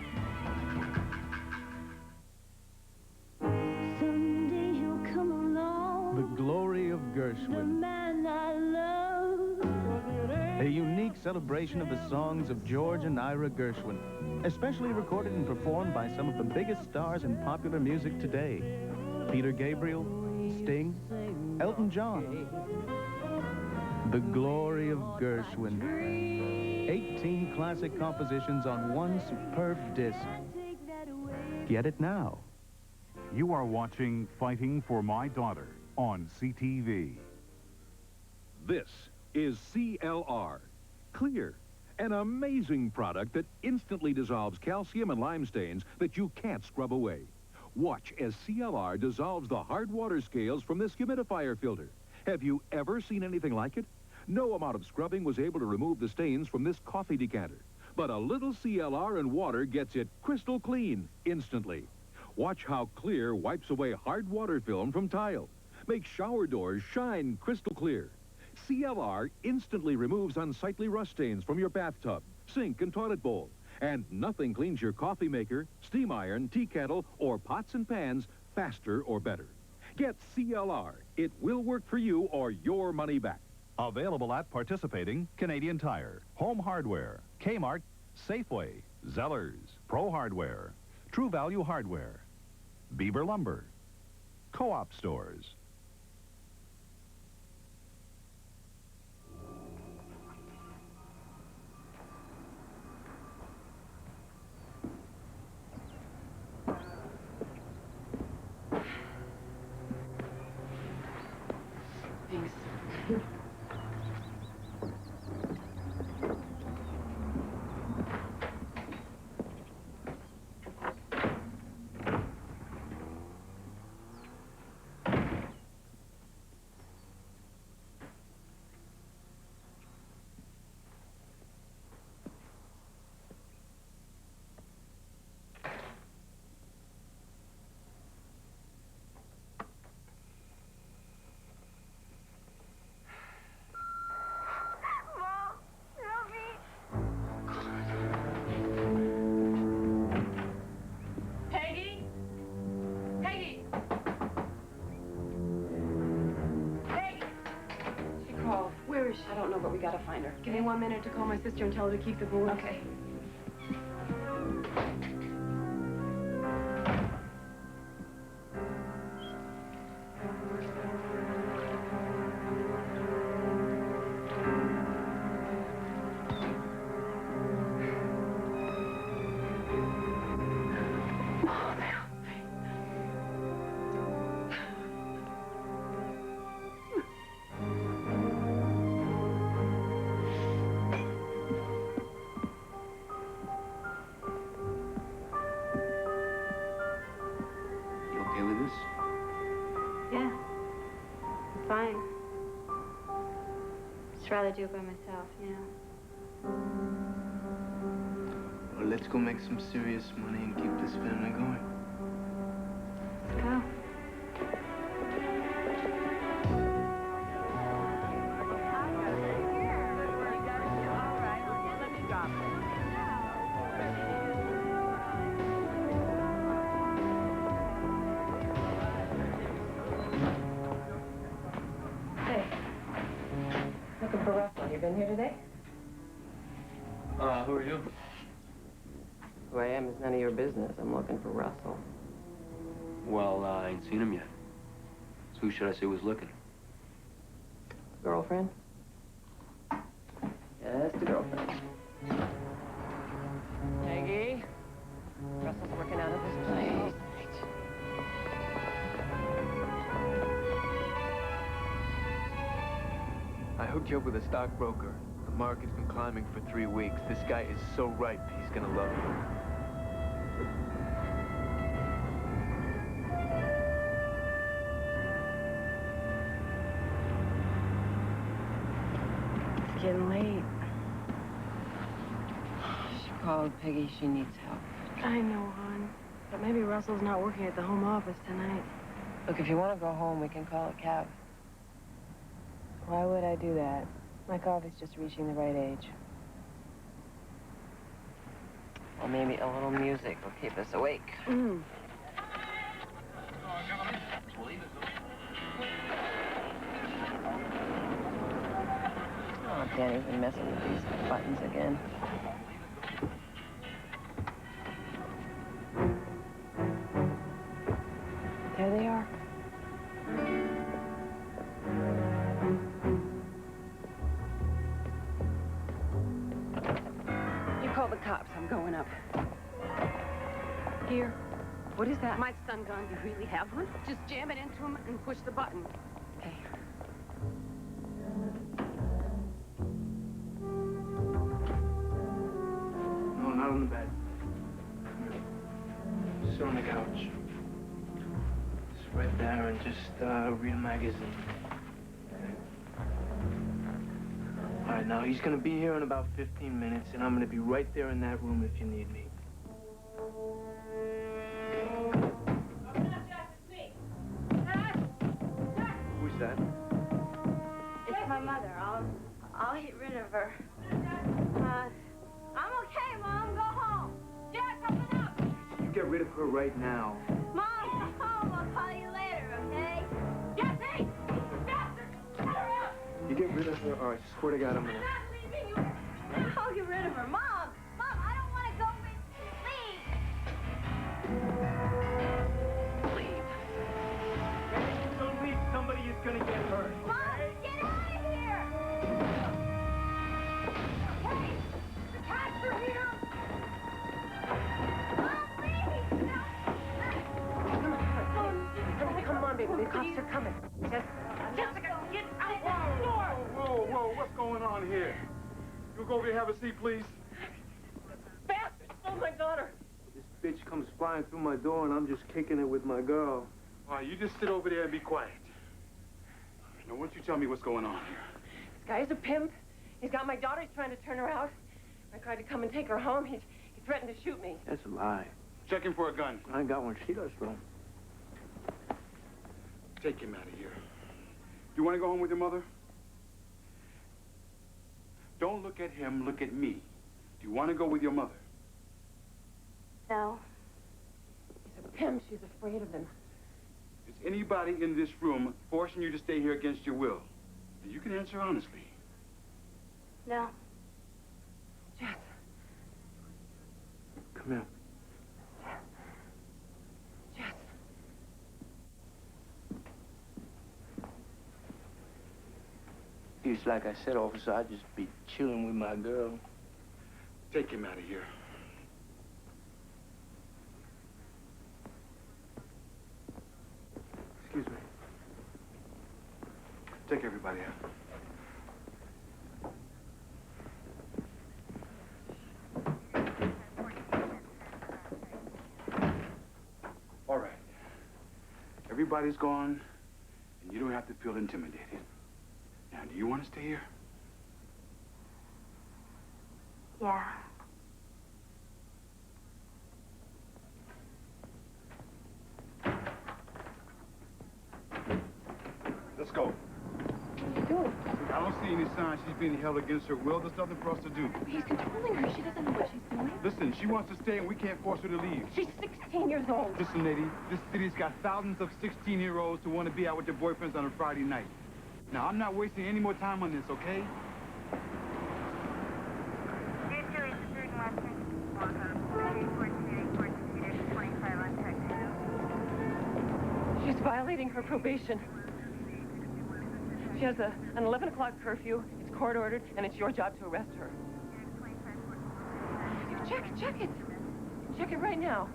The Glory of Gershwin. A unique celebration of the songs of George and Ira Gershwin, especially recorded and performed by some of the biggest stars in popular music today. Peter Gabriel, Sting, Elton John. The Glory of Gershwin. 18 classic compositions on one superb disc. Get it now. You are watching Fighting for My Daughter on CTV. This is CLR. Clear. An amazing product that instantly dissolves calcium and lime stains that you can't scrub away. Watch as CLR dissolves the hard water scales from this humidifier filter. Have you ever seen anything like it? No amount of scrubbing was able to remove the stains from this coffee decanter. But a little CLR and water gets it crystal clean instantly. Watch how Clear wipes away hard water film from tile. Makes shower doors shine crystal clear. CLR instantly removes unsightly rust stains from your bathtub, sink, and toilet bowl. And nothing cleans your coffee maker, steam iron, tea kettle, or pots and pans faster or better. Get CLR. It will work for you or your money back. Available at participating Canadian Tire, Home Hardware, Kmart, Safeway, Zellers, Pro Hardware, True Value Hardware, Beaver Lumber, Co-op stores. Thanks. I don't know, but we gotta find her. Give me 1 minute to call my sister and tell her to keep the board. Okay. Yeah. Fine. Just rather do it by myself, you know. Well, let's go make some serious money and keep this family going. Let's go. Looking for Russell. You been here today? Who are you? Who I am is none of your business. I'm looking for Russell. Well, I ain't seen him yet. So who should I say was looking? Girlfriend? Yes, the girlfriend. Peggy? Russell's working out of his place. I hooked you up with a stockbroker. The market's been climbing for 3 weeks. This guy is so ripe, he's gonna love you. It's getting late. She called Peggy. She needs help. I know, hon. But maybe Russell's not working at the home office tonight. Look, if you want to go home, we can call a cab. Why would I do that? My coffee's just reaching the right age. Well, maybe a little music will keep us awake. Mm. Oh, Danny's been messing with these buttons again. There they are. I'm going up. Here. What is that? My stun gun. You really have one? Just jam it into him and push the button. Okay. No, not on the bed. Sit on the couch. Just right there and just read a magazine. Okay. All right, now he's gonna be here in about 15 minutes, and I'm gonna be right there in that room if you need me. Who's that? It's my mother. I'll get rid of her. I'm okay, Mom. Go home. Jack, open up. You get rid of her right now. Mom, go home. I'll call you later, okay? Jesse! Bastard! Get her out! You get rid of her, or I swear to God I'm gonna... I'll get rid of her. Mom! Mom, I don't want to go with you. Leave. Leave. Don't leave. Somebody is gonna get hurt. Mom, get out of here! Hey! The cats are here! Mom, please! Come on, baby. The cops are coming. Jessica, get out the door! Whoa, what's going on here? You go over here and have a seat, please. Bastard! Oh, my daughter! This bitch comes flying through my door, and I'm just kicking it with my girl. All right, you just sit over there and be quiet. Now, why don't you tell me what's going on here? This guy's a pimp. He's got my daughter. He's trying to turn her out. I tried to come and take her home. He threatened to shoot me. That's a lie. Check him for a gun. I ain't got one. She does, though. Take him out of here. You want to go home with your mother? Don't look at him, look at me. Do you want to go with your mother? No. He's a pimp. She's afraid of him. Is anybody in this room forcing you to stay here against your will? You can answer honestly. No. Jess. Come here. Jess. It's like I said, officer, I'd just be chilling with my girl. Take him out of here. Excuse me. Take everybody out. All right. Everybody's gone, and you don't have to feel intimidated. Now, do you want to stay here? Yeah. Let's go. What are you doing? I don't see any signs she's being held against her will. There's nothing for us to do. He's controlling her. She doesn't know what she's doing. Listen, she wants to stay, and we can't force her to leave. She's 16 years old. Listen, lady, this city's got thousands of 16-year-olds who want to be out with their boyfriends on a Friday night. Now, I'm not wasting any more time on this, okay? She's violating her probation. She has an 11 o'clock curfew. It's court-ordered, and it's your job to arrest her. Check it. Check it right now.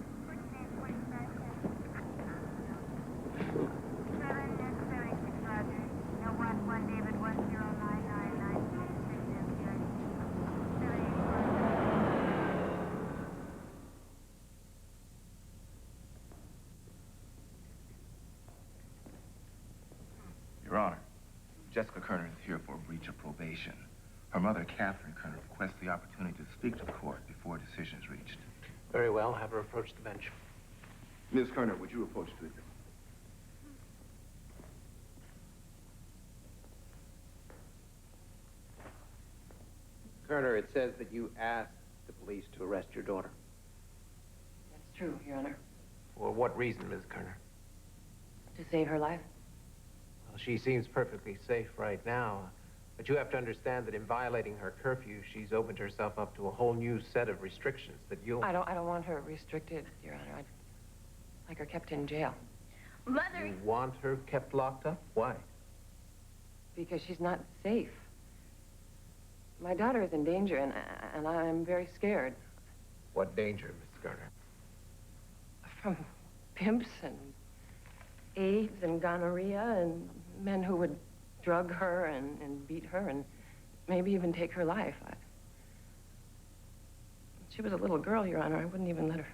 Your Honor, Jessica Kerner is here for a breach of probation. Her mother, Katherine Kerner, requests the opportunity to speak to the court before a decision is reached. Very well. Have her approach the bench. Ms. Kerner, would you approach the witness? Kerner, it says that you asked the police to arrest your daughter. That's true, Your Honor. For what reason, Ms. Kerner? To save her life. Well, she seems perfectly safe right now. But you have to understand that in violating her curfew, she's opened herself up to a whole new set of restrictions that you'll... I don't want her restricted, Your Honor. I'd like her kept in jail. Mother! You want her kept locked up? Why? Because she's not safe. My daughter is in danger, and I'm very scared. What danger, Miss Kerner? From pimps and AIDS and gonorrhea and men who would drug her and beat her and maybe even take her life. She was a little girl, Your Honor. I wouldn't even let her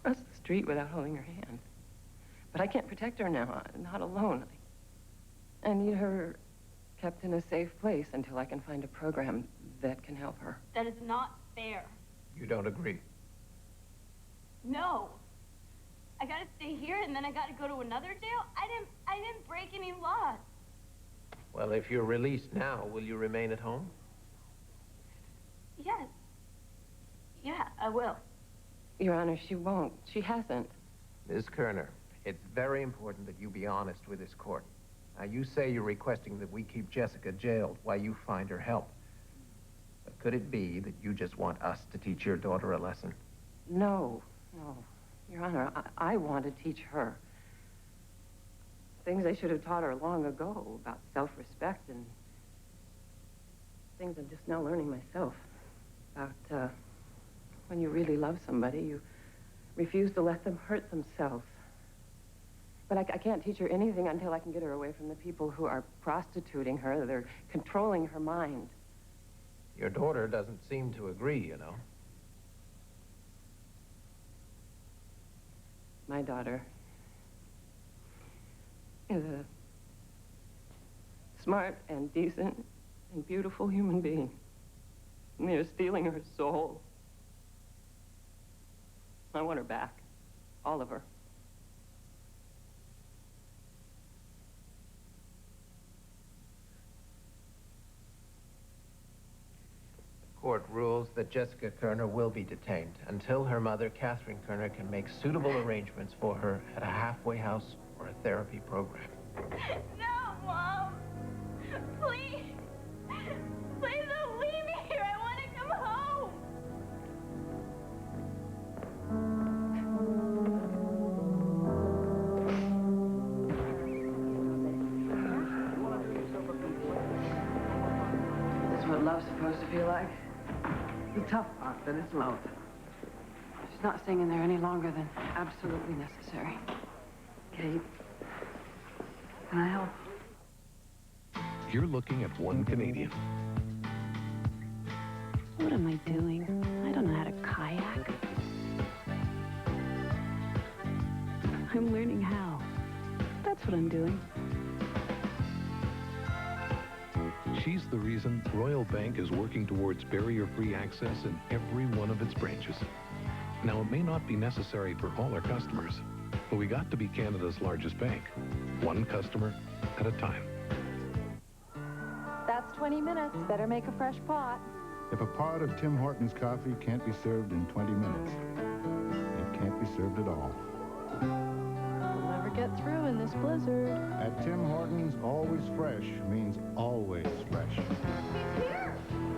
cross the street without holding her hand. But I can't protect her now, not alone. I need her kept in a safe place until I can find a program that can help her. That is not fair. You don't agree? No. I gotta stay here and then I gotta go to another jail? I didn't break any laws. Well, if you're released now, will you remain at home? Yes. Yeah, I will. Your Honor, she won't. She hasn't. Ms. Kerner, it's very important that you be honest with this court. Now, you say you're requesting that we keep Jessica jailed while you find her help. But could it be that you just want us to teach your daughter a lesson? No, no. Your Honor, I want to teach her. Things I should have taught her long ago about self-respect and things I'm just now learning myself. About, when you really love somebody, you refuse to let them hurt themselves. But I can't teach her anything until I can get her away from the people who are prostituting her. They're controlling her mind. Your daughter doesn't seem to agree, you know. My daughter is a smart and decent and beautiful human being. And they're stealing her soul. I want her back. All of her. Court rules that Jessica Kerner will be detained until her mother, Katherine Kerner, can make suitable arrangements for her at a halfway house or a therapy program. No, Mom! Please! Please don't leave me here! I want to come home! This is what love's supposed to feel like. The tough part, that it's love. She's not staying in there any longer than absolutely necessary. Kate, can I help? You're looking at one Canadian. What am I doing? I don't know how to kayak. I'm learning how. That's what I'm doing. She's the reason Royal Bank is working towards barrier-free access in every one of its branches. Now, it may not be necessary for all our customers, but we got to be Canada's largest bank, one customer at a time. That's 20 minutes. Better make a fresh pot. If a pot of Tim Hortons coffee can't be served in 20 minutes, it can't be served at all. We'll never get through in this blizzard. At Tim Hortons, always fresh means always fresh. He's here!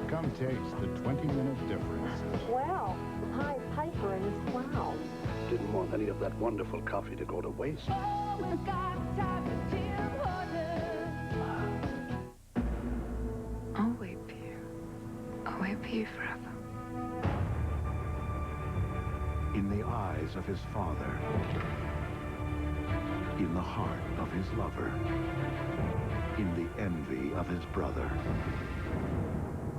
Come taste the 20-minute difference. Wow. Hi, Piper and his wow. Didn't want any of that wonderful coffee to go to waste. Oh, we've got time for Tim Hortons. I'll wait for you. I'll wait for you forever. In the eyes of his father, in the heart of his lover, in the envy of his brother,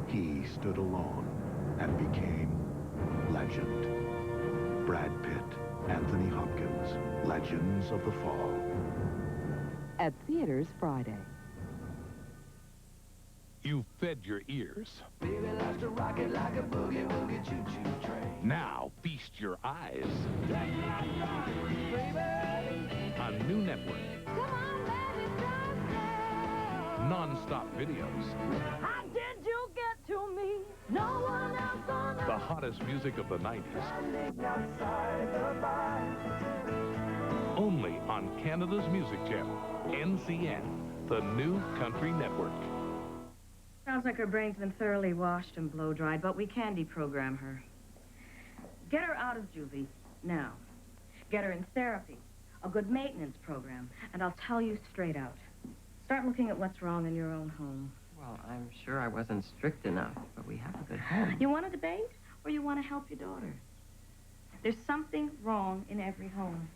he stood alone and became legend. Brad Pitt, Anthony Hopkins, Legends of the Fall. At theaters Friday. You've fed your ears. Baby likes to rock it like a boogie woogie choo-choo train. Now feast your eyes. A new network. Come on, baby, dance. Non-stop videos. How did you get to me? No one else on The hottest music of the 90s. Only on Canada's Music Channel, NCN, the new country network. Sounds like her brain's been thoroughly washed and blow-dried, but we can deprogram her. Get her out of juvie now. Get her in therapy, a good maintenance program, and I'll tell you straight out. Start looking at what's wrong in your own home. Well, I'm sure I wasn't strict enough, but we have a good home. You want to debate, or you want to help your daughter? There's something wrong in every home.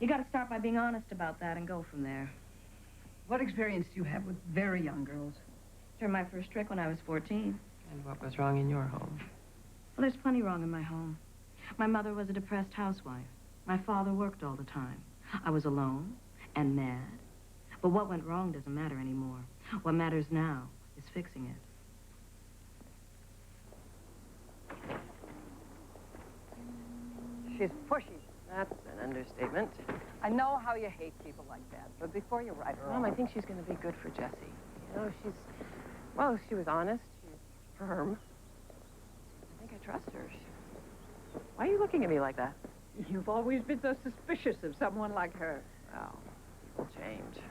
You got to start by being honest about that and go from there. What experience do you have with very young girls? Turned my first trick when I was 14. And what was wrong in your home? Well, there's plenty wrong in my home. My mother was a depressed housewife. My father worked all the time. I was alone and mad. But what went wrong doesn't matter anymore. What matters now is fixing it. She's pushy. That's an understatement. I know how you hate people like that, but before you write her Mom, off... I think she's going to be good for Jessie. You know, well, she was honest. She's firm. I think I trust her. Why are you looking at me like that? You've always been so suspicious of someone like her. Well, people change.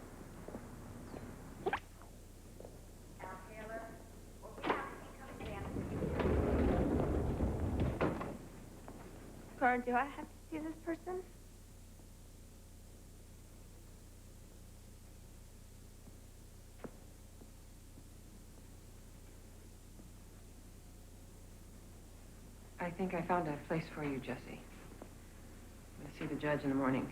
Or do I have to see this person? I think I found a place for you, Jessie. I'm going to see the judge in the morning.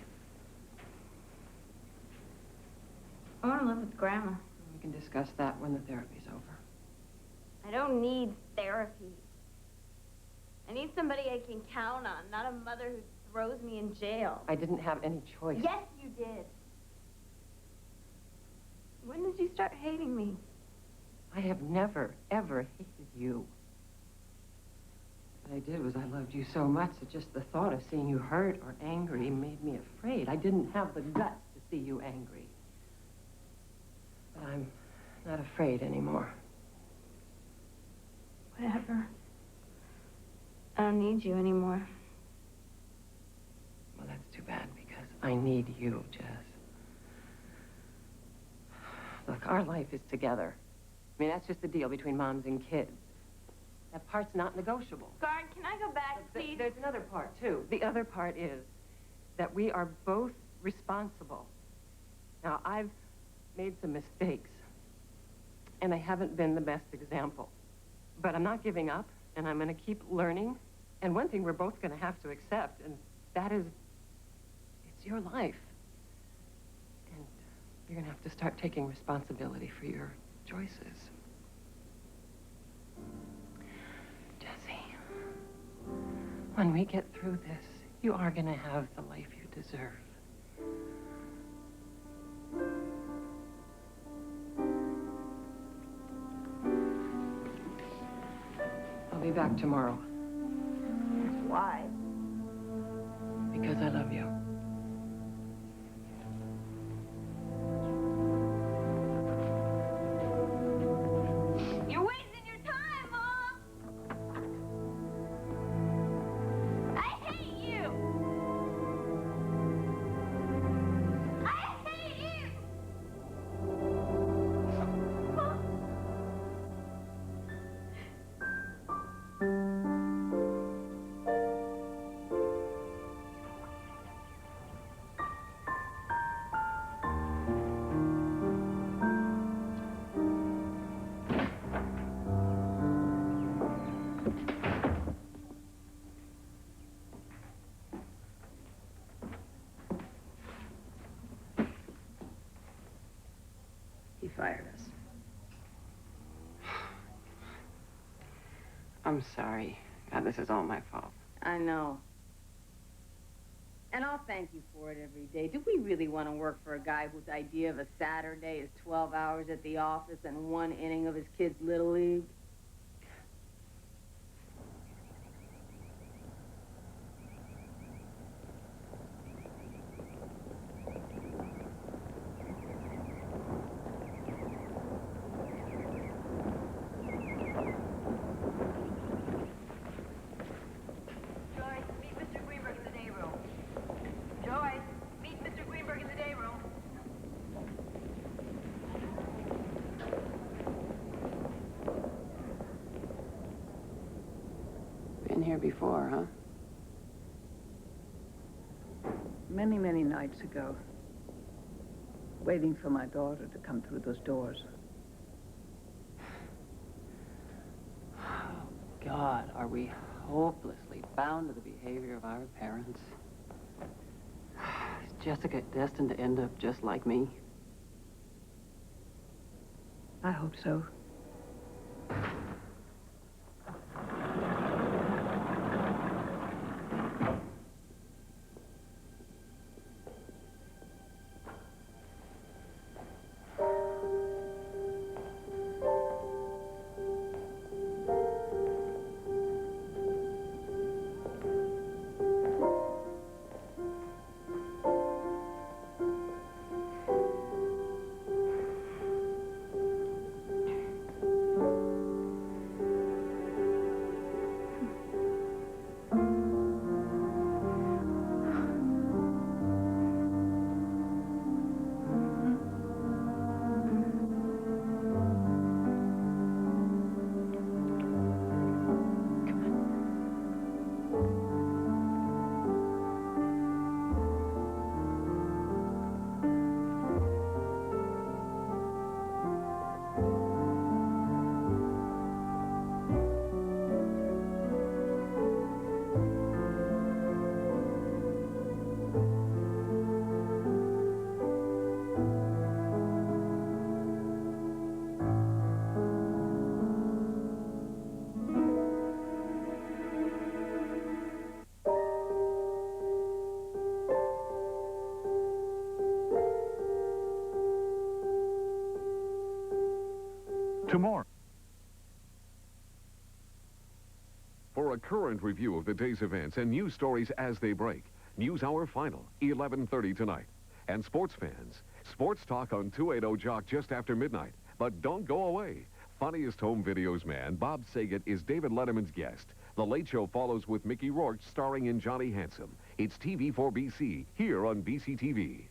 I want to live with Grandma. We can discuss that when the therapy's over. I don't need therapy. I need somebody I can count on, not a mother who throws me in jail. I didn't have any choice. Yes, you did. When did you start hating me? I have never, ever hated you. What I did was I loved you so much that just the thought of seeing you hurt or angry made me afraid. I didn't have the guts to see you angry. But I'm not afraid anymore. Whatever. I don't need you anymore. Well, that's too bad because I need you, Jess. Look, our life is together. I mean, that's just the deal between moms and kids. That part's not negotiable. Guard, can I go back, please? There's another part, too. The other part is that we are both responsible. Now, I've made some mistakes, and I haven't been the best example. But I'm not giving up, and I'm going to keep learning. And one thing we're both going to have to accept, and that is, it's your life. And you're going to have to start taking responsibility for your choices. Jessie, when we get through this, you are going to have the life you deserve. I'll be back tomorrow. Why? Because I love you. You're wasting your time, Mom! I hate you! I hate you! He fired us. I'm sorry. God, this is all my fault. I know. And I'll thank you for it every day. Do we really want to work for a guy whose idea of a Saturday is 12 hours at the office and one inning of his kid's Little League? Been here before, huh? Many, many nights ago. Waiting for my daughter to come through those doors. Oh, God, are we hopelessly bound to the behavior of our parents. Is Jessica destined to end up just like me? I hope so. Tomorrow. For a current review of the day's events and news stories as they break, News Hour Final, 11:30 tonight. And sports fans, sports talk on 280 Jock just after midnight. But don't go away. Funniest home videos man, Bob Saget, is David Letterman's guest. The Late Show follows with Mickey Rourke starring in Johnny Handsome. It's TV4BC, here on BCTV.